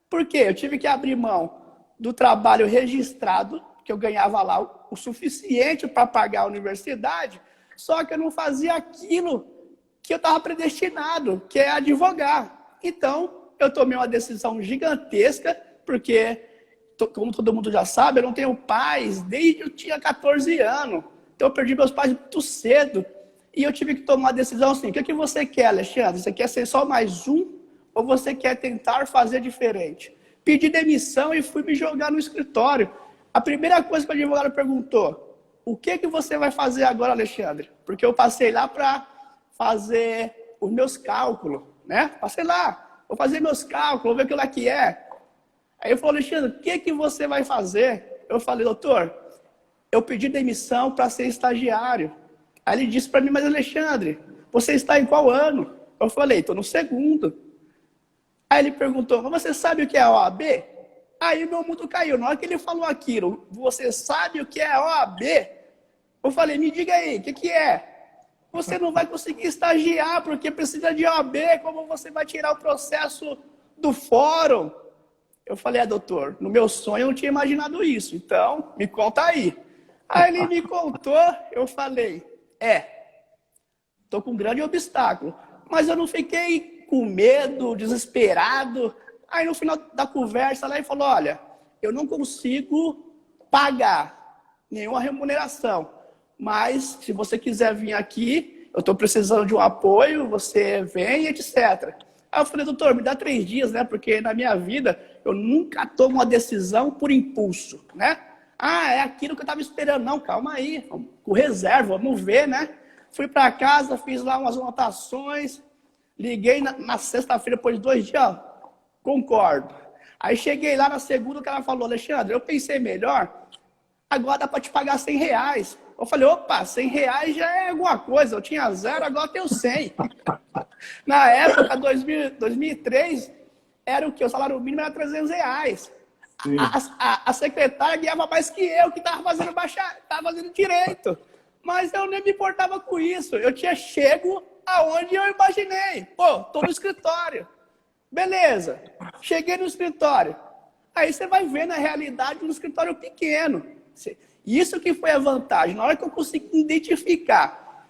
Por quê? Eu tive que abrir mão do trabalho registrado, que eu ganhava lá o suficiente para pagar a universidade, só que eu não fazia aquilo que eu estava predestinado, que é advogar. Então, eu tomei uma decisão gigantesca, porque, como todo mundo já sabe, eu não tenho pais desde que eu tinha 14 anos. Então, eu perdi meus pais muito cedo. E eu tive que tomar uma decisão assim, o que você quer, Alexandre? Você quer ser só mais um? Ou você quer tentar fazer diferente? Pedi demissão e fui me jogar no escritório. A primeira coisa que o advogado perguntou, o que você vai fazer agora, Alexandre? Porque eu passei lá para fazer os meus cálculos, né? Passei lá, vou fazer meus cálculos, vou ver aquilo lá que é. Aí eu falei, Alexandre, o que você vai fazer? Eu falei, doutor, eu pedi demissão para ser estagiário. Aí ele disse para mim, mas Alexandre, você está em qual ano? Eu falei, estou no 2º. Aí ele perguntou, mas você sabe o que é a OAB? Aí meu mundo caiu. Na hora que ele falou aquilo, você sabe o que é a OAB? Eu falei, me diga aí, o que é? Você não vai conseguir estagiar porque precisa de OAB, como você vai tirar o processo do fórum? Eu falei, doutor, no meu sonho eu não tinha imaginado isso, então me conta aí. Aí ele me contou, eu falei, estou com um grande obstáculo, mas eu não fiquei com medo, desesperado. Aí no final da conversa lá ele falou, olha, eu não consigo pagar nenhuma remuneração, mas se você quiser vir aqui, eu estou precisando de um apoio, você vem, etc. Aí eu falei, doutor, me dá 3 dias, né? Porque na minha vida eu nunca tomo uma decisão por impulso, né? É aquilo que eu estava esperando. Não, calma aí, com reserva, vamos ver, né? Fui para casa, fiz lá umas anotações, liguei na sexta-feira, depois de 2 dias, concordo. Aí cheguei lá na segunda, o cara falou, Alexandre, eu pensei melhor, agora dá para te pagar R$100. Eu falei, opa, R$ 100 já é alguma coisa. Eu tinha 0, agora eu tenho 100. Na época, 2003, era o quê? O salário mínimo era R$ 300. A secretária ganhava mais que eu, que estava fazendo direito. Mas eu nem me importava com isso. Eu tinha chego aonde eu imaginei. Pô, tô no escritório. Beleza. Cheguei no escritório. Aí você vai ver na realidade um escritório pequeno. Isso que foi a vantagem. Na hora que eu consegui identificar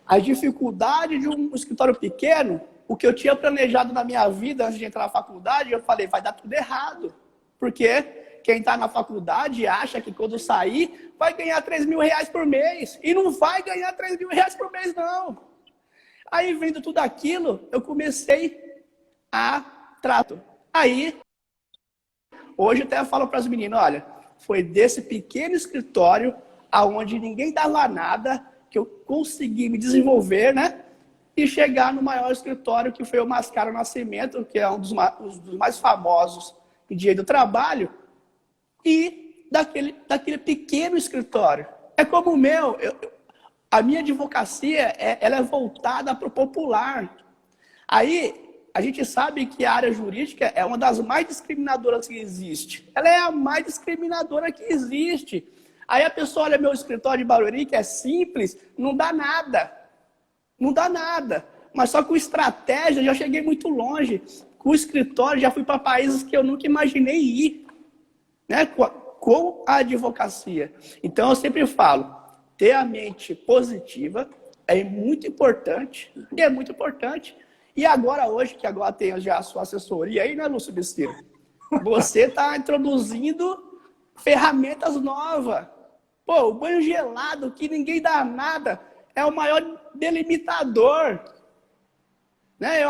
a dificuldade de um escritório pequeno, o que eu tinha planejado na minha vida antes de entrar na faculdade, eu falei, vai dar tudo errado. Porque quem está na faculdade acha que quando sair vai ganhar R$ 3.000 por mês. E não vai ganhar R$ 3.000 por mês, não. Aí, vendo tudo aquilo, eu comecei a trato. Aí, hoje eu até falo para as meninas, olha, foi desse pequeno escritório, aonde ninguém dava nada, que eu consegui me desenvolver, né? E chegar no maior escritório, que foi o Mascaro Nascimento, que é um dos mais famosos em direito do trabalho, e daquele pequeno escritório. É como o meu, a minha advocacia, ela é voltada para o popular. Aí, a gente sabe que a área jurídica é uma das mais discriminadoras que existe. Ela é a mais discriminadora que existe. Aí a pessoa olha meu escritório de Barueri, que é simples, não dá nada. Não dá nada. Mas só com estratégia, já cheguei muito longe. Com o escritório, já fui para países que eu nunca imaginei ir. Né? Com a advocacia. Então, eu sempre falo, ter a mente positiva é muito importante. E é muito importante. E agora, hoje, que agora tem já a sua assessoria aí, né, Lúcio Besteiro? Você está introduzindo ferramentas novas. Pô, o banho gelado, que ninguém dá nada, é o maior delimitador. Né?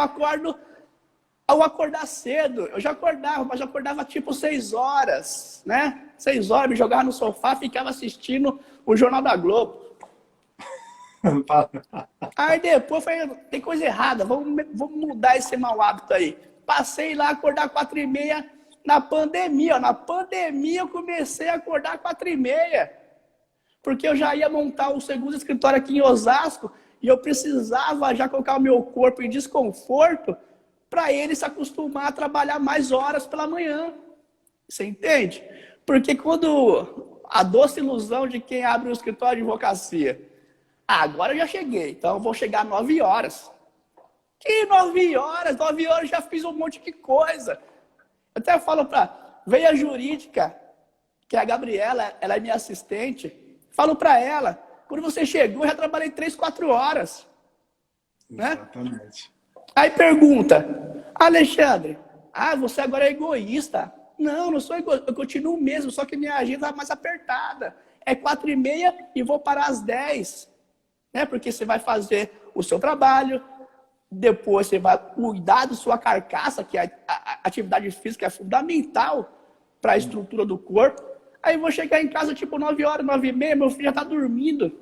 Ao acordar cedo, eu já acordava, mas eu acordava tipo 6 horas, né? 6 horas, me jogava no sofá, ficava assistindo o Jornal da Globo. Aí depois eu falei, tem coisa errada, vamos mudar esse mau hábito aí. Passei lá a acordar 4h30 na pandemia. Na pandemia eu comecei a acordar 4h30. Porque eu já ia montar o segundo escritório aqui em Osasco e eu precisava já colocar o meu corpo em desconforto para ele se acostumar a trabalhar mais horas pela manhã. Você entende? Porque quando a doce ilusão de quem abre um escritório de advocacia, agora eu já cheguei, então eu vou chegar às 9 horas. Que 9 horas? 9 horas eu já fiz um monte de coisa. Eu até falo veio a jurídica, que é a Gabriela, ela é minha assistente. Falo para ela, quando você chegou, eu já trabalhei 3, 4 horas. Né? Exatamente. Aí pergunta, Alexandre, você agora é egoísta. Não, não sou egoísta, eu continuo mesmo, só que minha agenda está mais apertada. É 4h30 e vou parar às 10. Né? Porque você vai fazer o seu trabalho, depois você vai cuidar da sua carcaça, que a atividade física é fundamental para a estrutura do corpo. Aí eu vou chegar em casa tipo 9 horas, 9h30, meu filho já está dormindo.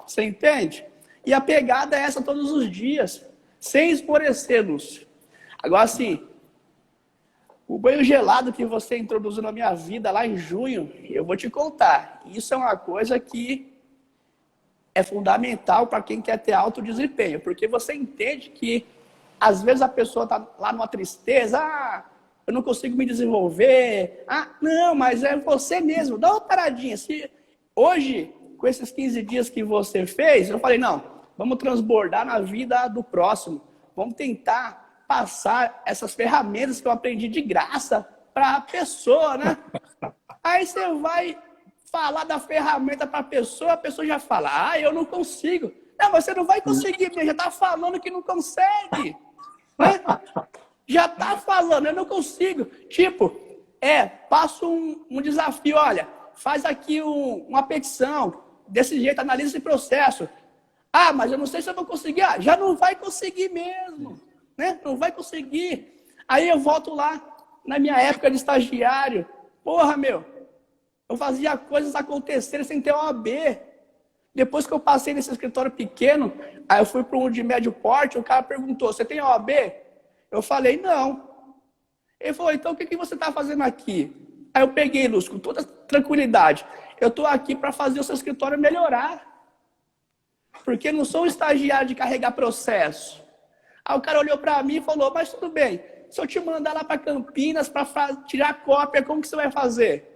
Você entende? E a pegada é essa todos os dias, sem esmorecer, Lúcio. Agora, assim, o banho gelado que você introduziu na minha vida lá em junho, eu vou te contar. Isso é uma coisa que é fundamental para quem quer ter alto desempenho, porque você entende que, às vezes, a pessoa está lá numa tristeza, eu não consigo me desenvolver, não, mas é você mesmo, dá uma paradinha. Hoje, com esses 15 dias que você fez, eu falei, não, vamos transbordar na vida do próximo, vamos tentar passar essas ferramentas que eu aprendi de graça para a pessoa, né? Aí você vai falar da ferramenta para a pessoa já fala, eu não consigo. Não, você não vai conseguir, já está falando que não consegue. Né? Já está falando, eu não consigo. Tipo, passo um desafio, olha, faz aqui uma petição, desse jeito, analisa esse processo. Mas eu não sei se eu vou conseguir. Já não vai conseguir mesmo. Né? Não vai conseguir. Aí eu volto lá, na minha época de estagiário. Porra, eu fazia coisas acontecerem sem ter OAB. Depois que eu passei nesse escritório pequeno, aí eu fui para um de médio porte, o cara perguntou, você tem OAB? Eu falei, não. Ele falou, então o que você está fazendo aqui? Aí eu peguei, Lúcio, com toda tranquilidade. eu estou aqui para fazer o seu escritório melhorar. Porque eu não sou um estagiário de carregar processo. Aí o cara olhou para mim e falou, mas tudo bem, se eu te mandar lá para Campinas para tirar cópia, como que você vai fazer?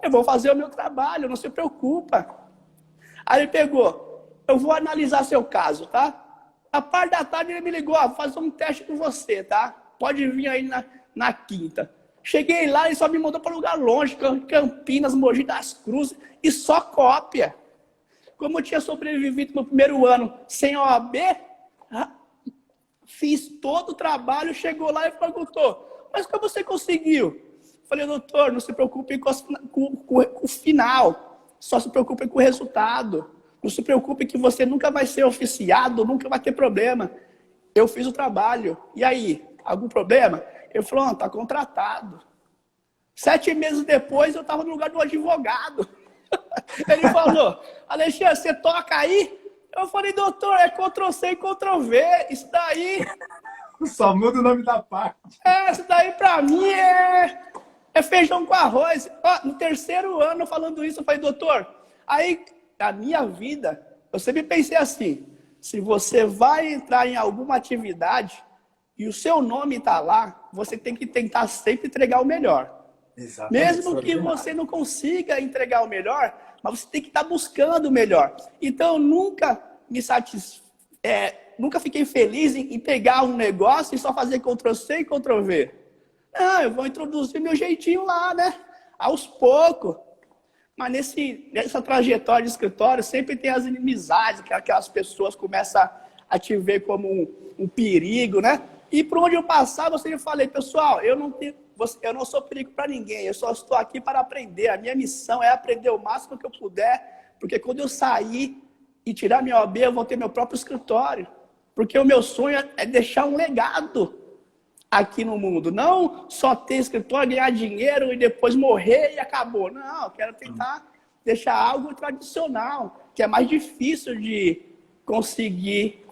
Eu vou fazer o meu trabalho, não se preocupa. Aí ele pegou, eu vou analisar seu caso, tá? A parte da tarde ele me ligou, ó, vou fazer um teste com você, tá? Pode vir aí na quinta. Cheguei lá e só me mandou para lugar longe, Campinas, Mogi das Cruzes, e só cópia. Como eu tinha sobrevivido no primeiro ano sem OAB, fiz todo o trabalho, chegou lá e perguntou, mas como você conseguiu? Falei, doutor, não se preocupe com o final, só se preocupe com o resultado. Não se preocupe que você nunca vai ser oficiado, nunca vai ter problema. Eu fiz o trabalho. E aí, algum problema? Ele falou, está contratado. 7 meses depois, eu estava no lugar do advogado. Ele falou, Alexandre, você toca aí? Eu falei, doutor, é Ctrl-C e Ctrl-V. Isso daí... Só muda o nome da parte. Isso daí pra mim é feijão com arroz. Ó, no 3º ano falando isso, eu falei, doutor, aí a minha vida, eu sempre pensei assim, se você vai entrar em alguma atividade e o seu nome está lá, você tem que tentar sempre entregar o melhor. Exatamente. Mesmo que você não consiga entregar o melhor, mas você tem que estar buscando o melhor. Então, eu nunca nunca fiquei feliz em pegar um negócio e só fazer Ctrl-C e Ctrl-V. Não, eu vou introduzir meu jeitinho lá, né? Aos poucos. Mas nessa trajetória de escritório, sempre tem as inimizades, que aquelas pessoas começam a te ver como um perigo, né? E por onde eu passava, eu sempre falei, pessoal, eu não sou perigo para ninguém, eu só estou aqui para aprender. A minha missão é aprender o máximo que eu puder, porque quando eu sair e tirar minha OAB, eu vou ter meu próprio escritório. Porque o meu sonho é deixar um legado aqui no mundo. Não só ter escritório, ganhar dinheiro e depois morrer e acabou. Não, eu quero tentar deixar algo tradicional, que é mais difícil de conseguir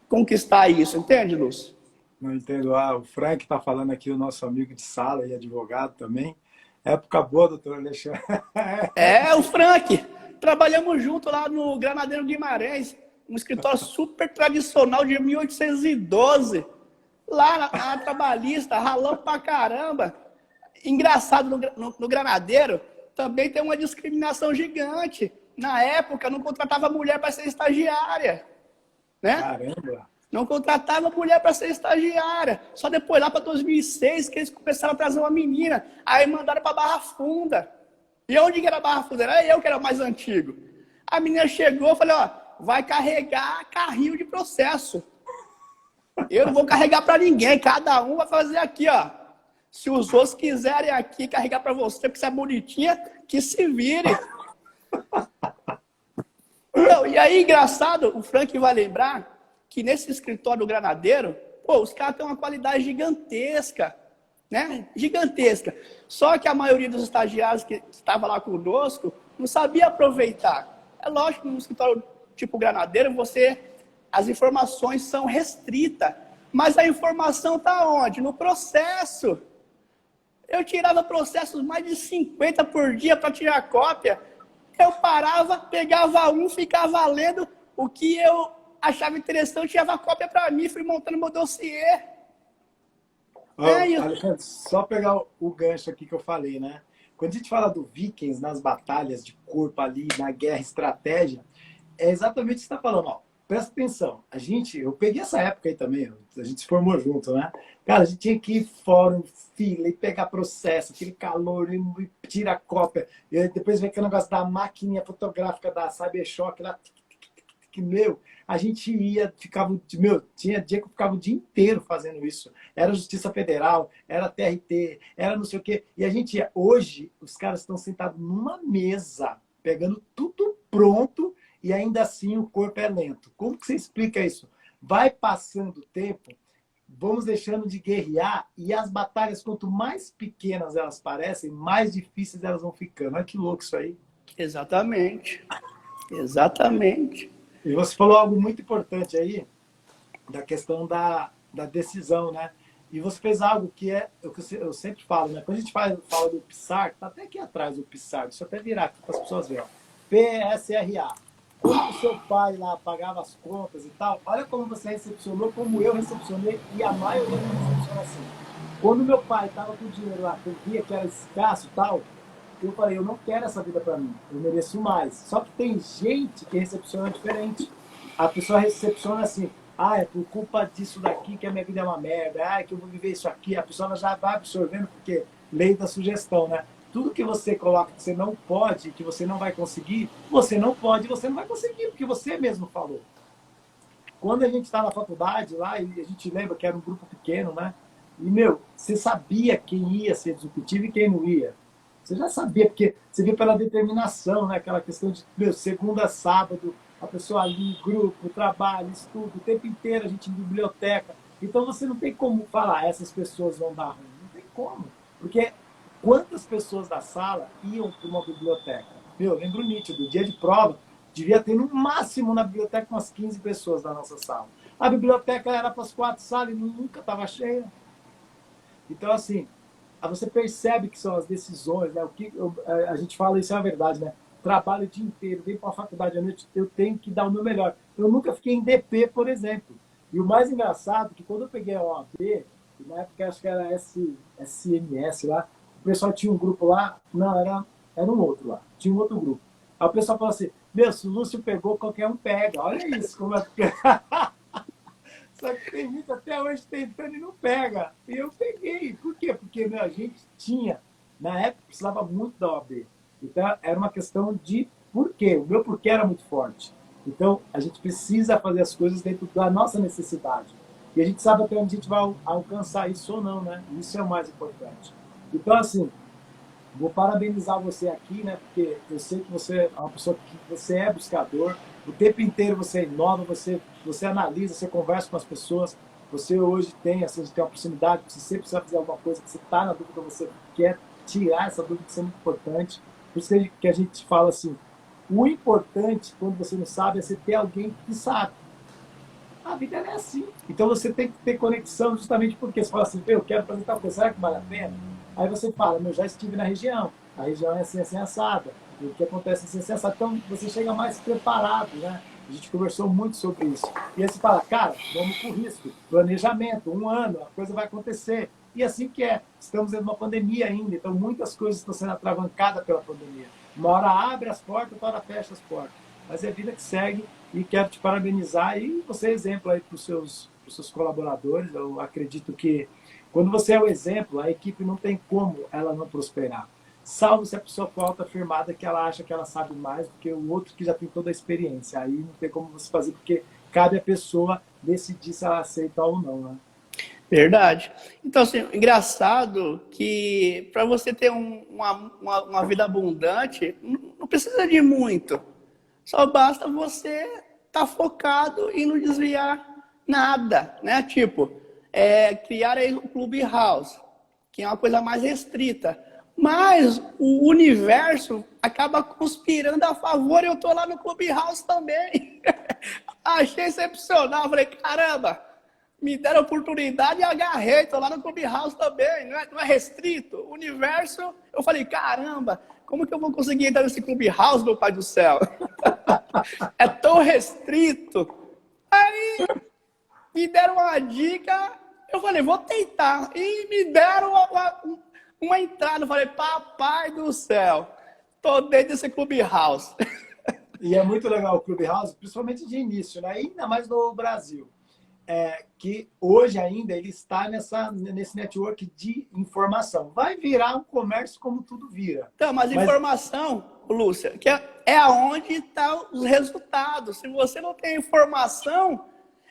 conquistar isso. Entende, Lúcio? Não entendo. O Frank está falando aqui, o nosso amigo de sala e advogado também. Época boa, doutor Alexandre. O Frank. Trabalhamos junto lá no Granadeiro Guimarães, um escritório super tradicional de 1812. Lá na Trabalhista, ralando pra caramba. Engraçado, no Granadeiro também tem uma discriminação gigante. Na época, não contratava mulher para ser estagiária. Né? Caramba! Não contratava mulher para ser estagiária. Só depois, lá para 2006, que eles começaram a trazer uma menina. Aí mandaram para Barra Funda. E onde que era Barra Funda? Era eu que era mais antigo. A menina chegou e falei, ó, vai carregar carrinho de processo. Eu não vou carregar para ninguém. Cada um vai fazer aqui, ó. Se os outros quiserem aqui carregar para você, porque você é bonitinha, que se vire. Então, e aí, engraçado, o Frank vai lembrar que nesse escritório do Granadeiro, os caras têm uma qualidade gigantesca, né? Gigantesca. Só que a maioria dos estagiários que estavam lá conosco não sabia aproveitar. É lógico que no escritório tipo Granadeiro, as informações são restritas. Mas a informação está onde? No processo. Eu tirava processos mais de 50 por dia para tirar cópia. Eu parava, pegava um, ficava lendo o que eu achava interessante, tirava cópia para mim, fui montando meu dossiê. Alexandre, só pegar o gancho aqui que eu falei, né? Quando a gente fala do Vikings nas batalhas de corpo ali, na guerra, estratégia, é exatamente o que você está falando, ó. Presta atenção, eu peguei essa época aí também, a gente se formou junto, né? Cara, a gente tinha que ir fórum, fila, e pegar processo, aquele calor, e tira cópia, e depois vem aquele negócio da maquininha fotográfica da Cybershock lá, a gente tinha dia que eu ficava o dia inteiro fazendo isso. Era Justiça Federal, era TRT, era não sei o quê. E a gente hoje, os caras estão sentados numa mesa, pegando tudo pronto, e ainda assim o corpo é lento. Como que você explica isso? Vai passando o tempo, vamos deixando de guerrear, e as batalhas, quanto mais pequenas elas parecem, mais difíceis elas vão ficando. Olha que louco isso aí. Exatamente. Exatamente. E você falou algo muito importante aí, da questão da decisão, né? E você fez algo que é o que eu sempre falo, né? Quando a gente fala do PSAR, tá até aqui atrás o PSAR, deixa eu até virar aqui para as pessoas verem. PSRA. Quando o seu pai lá pagava as contas e tal, olha como você recepcionou, como eu recepcionei, e a maioria recepciona assim. Quando meu pai estava com o dinheiro lá, que eu via que era escasso e tal, eu falei, eu não quero essa vida para mim, eu mereço mais. Só que tem gente que recepciona diferente. A pessoa recepciona assim, é por culpa disso daqui que a minha vida é uma merda, que eu vou viver isso aqui. A pessoa já vai absorvendo, porque lei da sugestão, né? Tudo que você coloca que você não pode, que você não vai conseguir, você não pode, você não vai conseguir, porque você mesmo falou. Quando a gente está na faculdade lá, e a gente lembra que era um grupo pequeno, né? E, você sabia quem ia ser disruptivo e quem não ia. Você já sabia, porque você via pela determinação, né? Aquela questão de, segunda a sábado, a pessoa ali, grupo, trabalho, estudo, o tempo inteiro a gente em biblioteca. Então você não tem como falar, essas pessoas vão dar ruim. Não tem como. Porque quantas pessoas da sala iam para uma biblioteca? Lembro nítido, dia de prova, devia ter no máximo na biblioteca umas 15 pessoas da nossa sala. A biblioteca era para as 4 salas e nunca estava cheia. Então, assim, você percebe que são as decisões, né? A gente fala, isso é a verdade, né? Trabalho o dia inteiro, venho para a faculdade à noite, eu tenho que dar o meu melhor. Eu nunca fiquei em DP, por exemplo. E o mais engraçado é que quando eu peguei a OAB, na época acho que era SMS lá, o pessoal tinha um grupo lá, não, era um outro lá, tinha um outro grupo. Aí o pessoal falou assim, se o Lúcio pegou, qualquer um pega. Olha isso, como é que... Só que tem muito até hoje tentando e não pega. E eu peguei. Por quê? Porque a gente tinha, na época, precisava muito da OAB. Então, era uma questão de porquê. O meu porquê era muito forte. Então, a gente precisa fazer as coisas dentro da nossa necessidade. E a gente sabe até onde a gente vai alcançar isso ou não, né? Isso é o mais importante. Então, assim, vou parabenizar você aqui, né? Porque eu sei que você é uma pessoa que você é buscador. O tempo inteiro você inova, você analisa, você conversa com as pessoas. Você hoje tem uma proximidade, você sempre precisa fazer alguma coisa, que você está na dúvida, você quer tirar essa dúvida, isso é muito importante. Por isso que a gente fala assim, o importante, quando você não sabe, é você ter alguém que sabe. A vida é assim. Então você tem que ter conexão justamente porque você fala assim, eu quero fazer tal coisa, será que vale a pena? Aí você fala, já estive na região, a região é assim assada, o que acontece assim assada. Então você chega mais preparado, né? A gente conversou muito sobre isso. E aí você fala, cara, vamos pro risco, planejamento, 1 ano, a coisa vai acontecer. E assim que é. Estamos em uma pandemia ainda, então muitas coisas estão sendo atravancadas pela pandemia. Uma hora abre as portas, outra hora fecha as portas. Mas é a vida que segue e quero te parabenizar e você é exemplo aí para os seus colaboradores. Eu acredito que quando você é o exemplo, a equipe não tem como ela não prosperar. Salvo se a pessoa for autoafirmada que ela acha que ela sabe mais do que o outro que já tem toda a experiência. Aí não tem como você fazer, porque cabe a pessoa decidir se ela aceita ou não, né? Verdade. Então, assim, engraçado que para você ter uma vida abundante, não precisa de muito. Só basta você estar focado e não desviar nada, né? Tipo, criar aí o Clubhouse, que é uma coisa mais restrita. Mas o universo acaba conspirando a favor e eu tô lá no Clubhouse também. Achei excepcional. Falei, caramba, me deram oportunidade e agarrei. Tô lá no Clubhouse também. Não é restrito. O universo, eu falei, caramba, como que eu vou conseguir entrar nesse Clubhouse, meu pai do céu? É tão restrito. Aí me deram uma dica, eu falei, vou tentar. E me deram uma entrada. Eu falei, papai do céu, tô dentro desse Clubhouse. E é muito legal o Clubhouse, principalmente de início, né? Ainda mais no Brasil. Que hoje ainda ele está nesse network de informação. Vai virar um comércio como tudo vira. Então, mas informação, Lúcia, que é aonde estão os resultados. Se você não tem informação,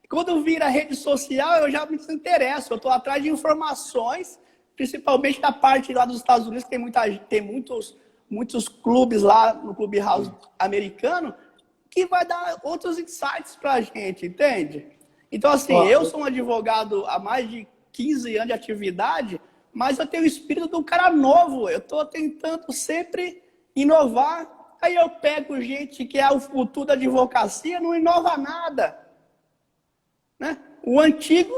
quando vira rede social, eu já me interesso. Eu estou atrás de informações, principalmente da parte lá dos Estados Unidos, que tem muitos clubes lá no Clubhouse americano, que vai dar outros insights para a gente, entende? Então, assim, eu sou um advogado há mais de 15 anos de atividade, mas eu tenho o espírito de um cara novo. Eu estou tentando sempre inovar. Aí eu pego gente que é o futuro da advocacia, não inova nada. Né? O antigo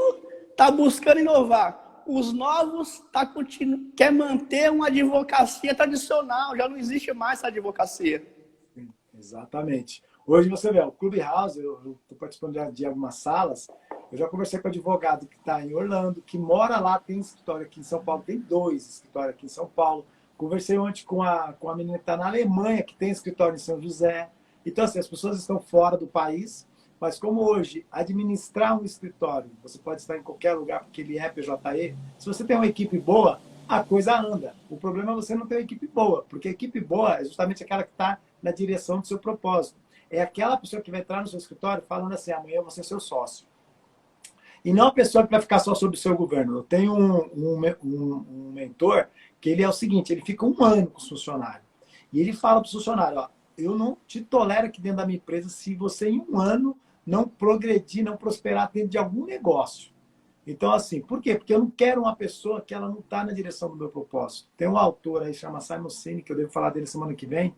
está buscando inovar. os novos quer manter uma advocacia tradicional, já não existe mais essa advocacia. Sim, exatamente. Hoje você vê, o Clubhouse, eu estou participando de algumas salas, eu já conversei com um advogado que está em Orlando, que mora lá, tem escritório aqui em São Paulo, tem 2 escritórios aqui em São Paulo. Conversei ontem com a menina que está na Alemanha, que tem escritório em São José. Então, assim, as pessoas estão fora do país, mas como hoje, administrar um escritório, você pode estar em qualquer lugar, porque ele é PJE, se você tem uma equipe boa, a coisa anda. O problema é você não ter uma equipe boa, porque a equipe boa é justamente aquela que está na direção do seu propósito. É aquela pessoa que vai entrar no seu escritório falando assim, amanhã eu vou ser seu sócio. E não a pessoa que vai ficar só sob o seu governo. Eu tenho um mentor que ele é o seguinte, ele fica 1 ano com os funcionários. E ele fala para o funcionário, ó, eu não te tolero aqui dentro da minha empresa se você em 1 ano não progredir, não prosperar dentro de algum negócio. Então, assim, por quê? Porque eu não quero uma pessoa que ela não está na direção do meu propósito. Tem um autor aí, chama Simon Sinek, que eu devo falar dele semana que vem,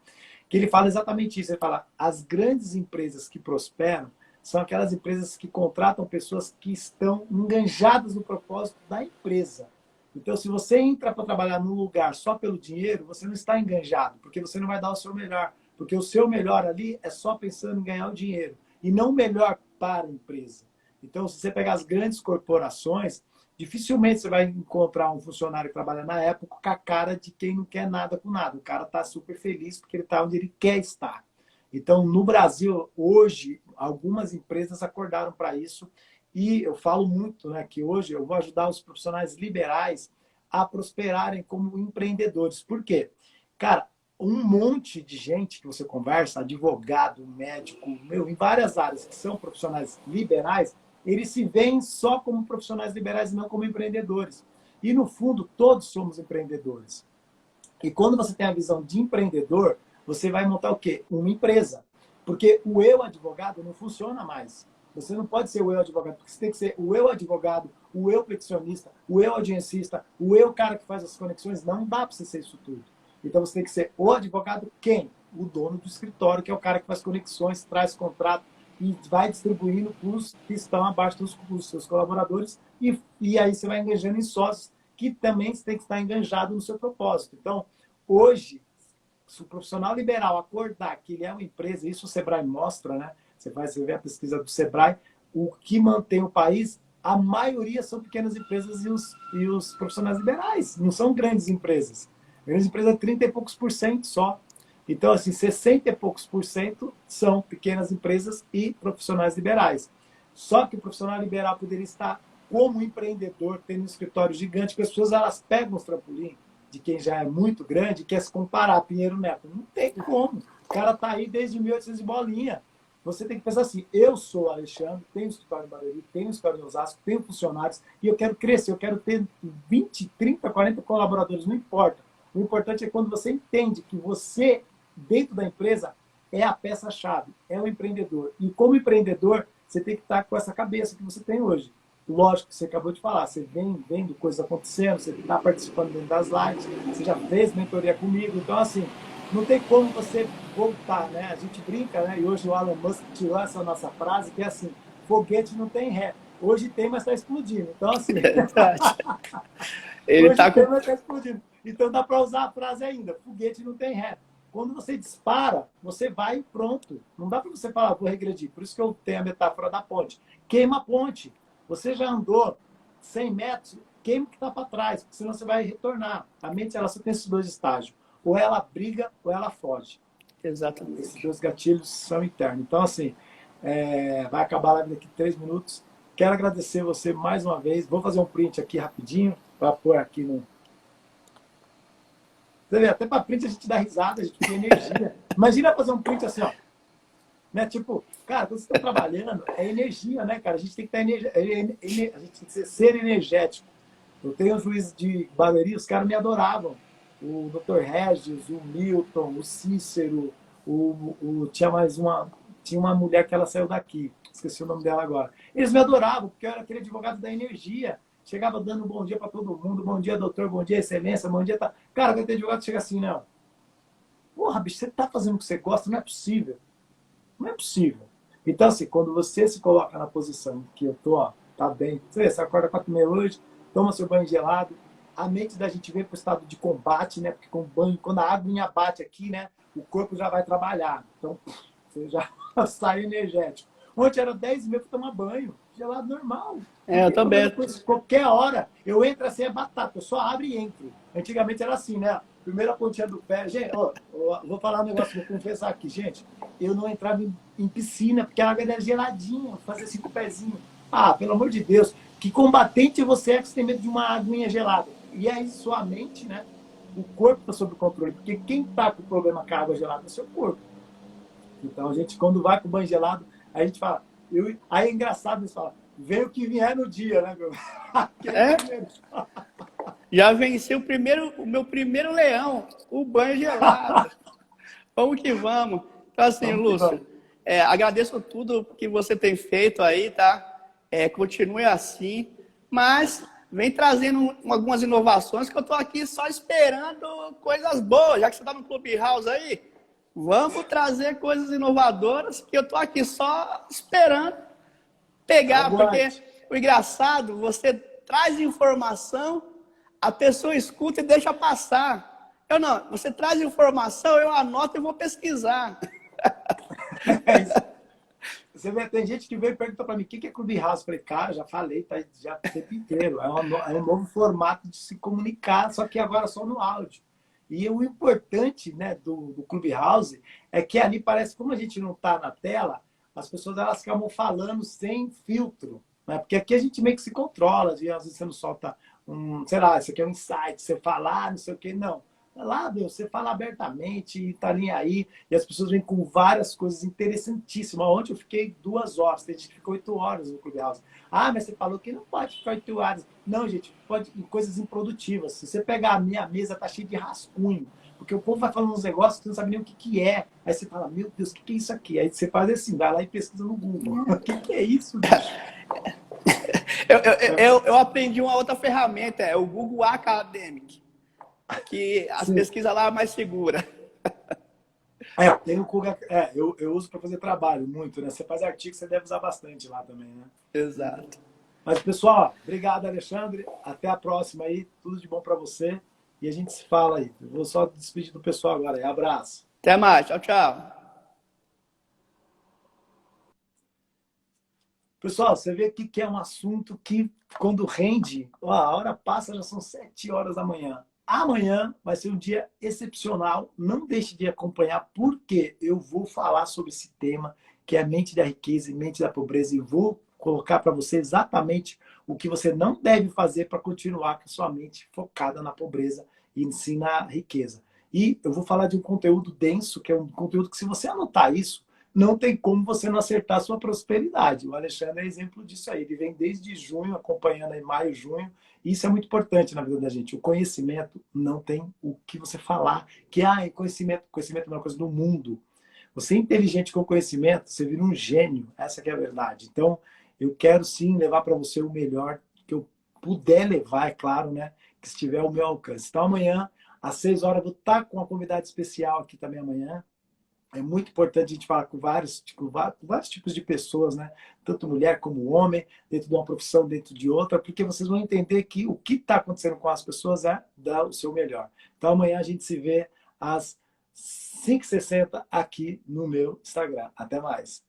que ele fala exatamente isso. Ele fala, as grandes empresas que prosperam são aquelas empresas que contratam pessoas que estão enganjadas no propósito da empresa. Então, se você entra para trabalhar num lugar só pelo dinheiro, você não está enganjado, porque você não vai dar o seu melhor. Porque o seu melhor ali é só pensando em ganhar o dinheiro e não o melhor para a empresa. Então, se você pegar as grandes corporações, dificilmente você vai encontrar um funcionário que trabalha na época com a cara de quem não quer nada com nada. O cara está super feliz porque ele está onde ele quer estar. Então, no Brasil, hoje, algumas empresas acordaram para isso e eu falo muito, né, que hoje eu vou ajudar os profissionais liberais a prosperarem como empreendedores. Por quê? Cara, um monte de gente que você conversa, advogado, médico, em várias áreas que são profissionais liberais, eles se veem só como profissionais liberais e não como empreendedores. E, no fundo, todos somos empreendedores. E quando você tem a visão de empreendedor, você vai montar o quê? Uma empresa. Porque o eu advogado não funciona mais. Você não pode ser o eu advogado, porque você tem que ser o eu advogado, o eu peticionista, o eu audiencista, o eu cara que faz as conexões. Não dá para você ser isso tudo. Então você tem que ser o advogado quem? O dono do escritório, que é o cara que faz conexões, traz contrato e vai distribuindo para os que estão abaixo dos seus colaboradores. E aí você vai enganjando em sócios, que também você tem que estar enganjado no seu propósito. Então, hoje, se o profissional liberal acordar que ele é uma empresa, isso o Sebrae mostra, né? Você vai ver a pesquisa do Sebrae, o que mantém o país, a maioria são pequenas empresas e os profissionais liberais, não são grandes empresas. Grandes empresas é 30 e poucos por cento só. Então, assim, 60 e poucos por cento são pequenas empresas e profissionais liberais. Só que o profissional liberal poderia estar como empreendedor, tendo um escritório gigante, porque as pessoas elas pegam os trampolim de quem já é muito grande e quer se comparar, Pinheiro Neto. Não tem como. O cara está aí desde 1800 e bolinha. Você tem que pensar assim, eu sou Alexandre, tenho um escritório em Barueri, tenho um escritório em Osasco, tenho funcionários, e eu quero crescer, eu quero ter 20, 30, 40 colaboradores, não importa. O importante é quando você entende que você, dentro da empresa, é a peça-chave, é o empreendedor. E como empreendedor, você tem que estar com essa cabeça que você tem hoje. Lógico que você acabou de falar, você vem vendo coisas acontecendo, você está participando dentro das lives, você já fez mentoria comigo, então assim, não tem como você voltar, né? A gente brinca, né? E hoje o Elon Musk tirou essa nossa frase, que é assim, foguete não tem ré. Hoje tem, mas está explodindo. Então assim... Ele hoje tá tem, com... mas está explodindo. Então dá para usar a frase ainda, foguete não tem ré. Quando você dispara, você vai pronto. Não dá para você falar, vou regredir. Por isso que eu tenho a metáfora da ponte. Queima a ponte. Você já andou 100 metros, queima o que está para trás, porque senão você vai retornar. A mente ela só tem esses 2 estágios. Ou ela briga, ou ela foge. Exatamente. Esses 2 gatilhos são internos. Então, assim, vai acabar a live daqui 3 minutos. Quero agradecer você mais uma vez. Vou fazer um print aqui rapidinho, para pôr aqui no... Você vê, até para print a gente dá risada, a gente tem energia. Imagina fazer um print assim, ó. Né? Tipo, cara, quando você está trabalhando, é energia, né, cara? A gente tem que estar a gente tem que ser energético. Eu tenho um juiz de Barueri, os caras me adoravam. O Dr. Regis, o Milton, o Cícero, tinha mais uma... Tinha uma mulher que ela saiu daqui, esqueci o nome dela agora. Eles me adoravam, porque eu era aquele advogado da energia. Chegava dando um bom dia para todo mundo, bom dia, doutor, bom dia, excelência, bom dia. Tá... Cara, vai ter advogado que chega assim, não. Porra, bicho, você tá fazendo o que você gosta, não é possível. Não é possível. Então, assim, quando você se coloca na posição que eu tô, ó, tá bem. Você acorda 4h30 hoje, toma seu banho gelado, a mente da gente vem para o estado de combate, né? Porque com banho, quando a água bate aqui, né? O corpo já vai trabalhar. Então, você já sai energético. Ontem era 10h30 para tomar banho. Gelado normal. Eu também. Qualquer hora, eu entro assim, é batata. Eu só abro e entro. Antigamente era assim, né? Primeira pontinha do pé. Gente, ó, vou falar um negócio, vou confessar aqui, gente. Eu não entrava em piscina, porque a água era geladinha. Fazer assim com o pezinho. Ah, pelo amor de Deus. Que combatente você é que você tem medo de uma aguinha gelada? E aí, sua mente, né? O corpo está sob controle. Porque quem está com problema com a água gelada é o seu corpo. Então, a gente, quando vai com o banho gelado, a gente fala... Aí é engraçado, eles falam, vem o que vier no dia, né, meu? Já venci o meu primeiro leão, o banho gelado. Vamos que vamos. Então, assim, Lúcio, agradeço tudo que você tem feito aí, tá? Continue assim, mas vem trazendo algumas inovações que eu tô aqui só esperando coisas boas, já que você tá no Clubhouse aí. Vamos trazer coisas inovadoras que eu tô aqui só esperando pegar, porque o engraçado, você traz informação, a pessoa escuta e deixa passar. Eu não, você traz informação, eu anoto e vou pesquisar. Você vê, tem gente que vem e pergunta para mim, o que é Clubhouse? Eu falei, cara, já falei, tá já o tempo inteiro. É um novo formato de se comunicar, só que agora só no áudio. E o importante, né, do Clubhouse é que ali parece, como a gente não está na tela, as pessoas elas acabam falando sem filtro. Né? Porque aqui a gente meio que se controla, às vezes você não solta sei lá, isso aqui é um insight, você falar, não sei o quê, não. Lá, meu, você fala abertamente e tá nem aí. E as pessoas vêm com várias coisas interessantíssimas. Ontem eu fiquei 2 horas, tem gente que ficou 8 horas no Clubhouse. Ah, mas você falou que não pode ficar 8 horas. Não, gente, pode em coisas improdutivas. Se você pegar a minha mesa, tá cheia de rascunho. Porque o povo vai falando uns negócios que você não sabe nem o que é. Aí você fala, meu Deus, o que é isso aqui? Aí você faz assim, vai lá e pesquisa no Google. O que é isso, bicho? Eu aprendi uma outra ferramenta, é o Google Academic, que as pesquisas lá é mais segura. Tem o Google, eu uso para fazer trabalho muito, né? Você faz artigo, você deve usar bastante lá também, né? Exato. Mas, pessoal, obrigado, Alexandre. Até a próxima aí. Tudo de bom para você. E a gente se fala aí. Eu vou só despedir do pessoal agora aí. Abraço. Até mais. Tchau, tchau. Pessoal, você vê que é um assunto que, quando rende, a hora passa, já são 7 horas da manhã. Amanhã vai ser um dia excepcional. Não deixe de acompanhar, porque eu vou falar sobre esse tema, que é a mente da riqueza e mente da pobreza, e vou colocar para você exatamente o que você não deve fazer para continuar com a sua mente focada na pobreza e sim na riqueza. E eu vou falar de um conteúdo denso, que é um conteúdo que, se você anotar isso, não tem como você não acertar a sua prosperidade. O Alexandre é exemplo disso aí. Ele vem desde junho, acompanhando aí maio, junho. E isso é muito importante na vida da gente. O conhecimento não tem o que você falar. Que conhecimento é uma coisa do mundo. Você é inteligente com conhecimento, você vira um gênio. Essa que é a verdade. Então, eu quero sim levar para você o melhor que eu puder levar, é claro, né? Que estiver ao meu alcance. Então, amanhã, às 6 horas, eu vou estar com uma convidada especial aqui também amanhã. É muito importante a gente falar com vários tipos de pessoas, né? Tanto mulher como homem, dentro de uma profissão, dentro de outra, porque vocês vão entender que o que está acontecendo com as pessoas é dar o seu melhor. Então, amanhã a gente se vê às 5h60 aqui no meu Instagram. Até mais!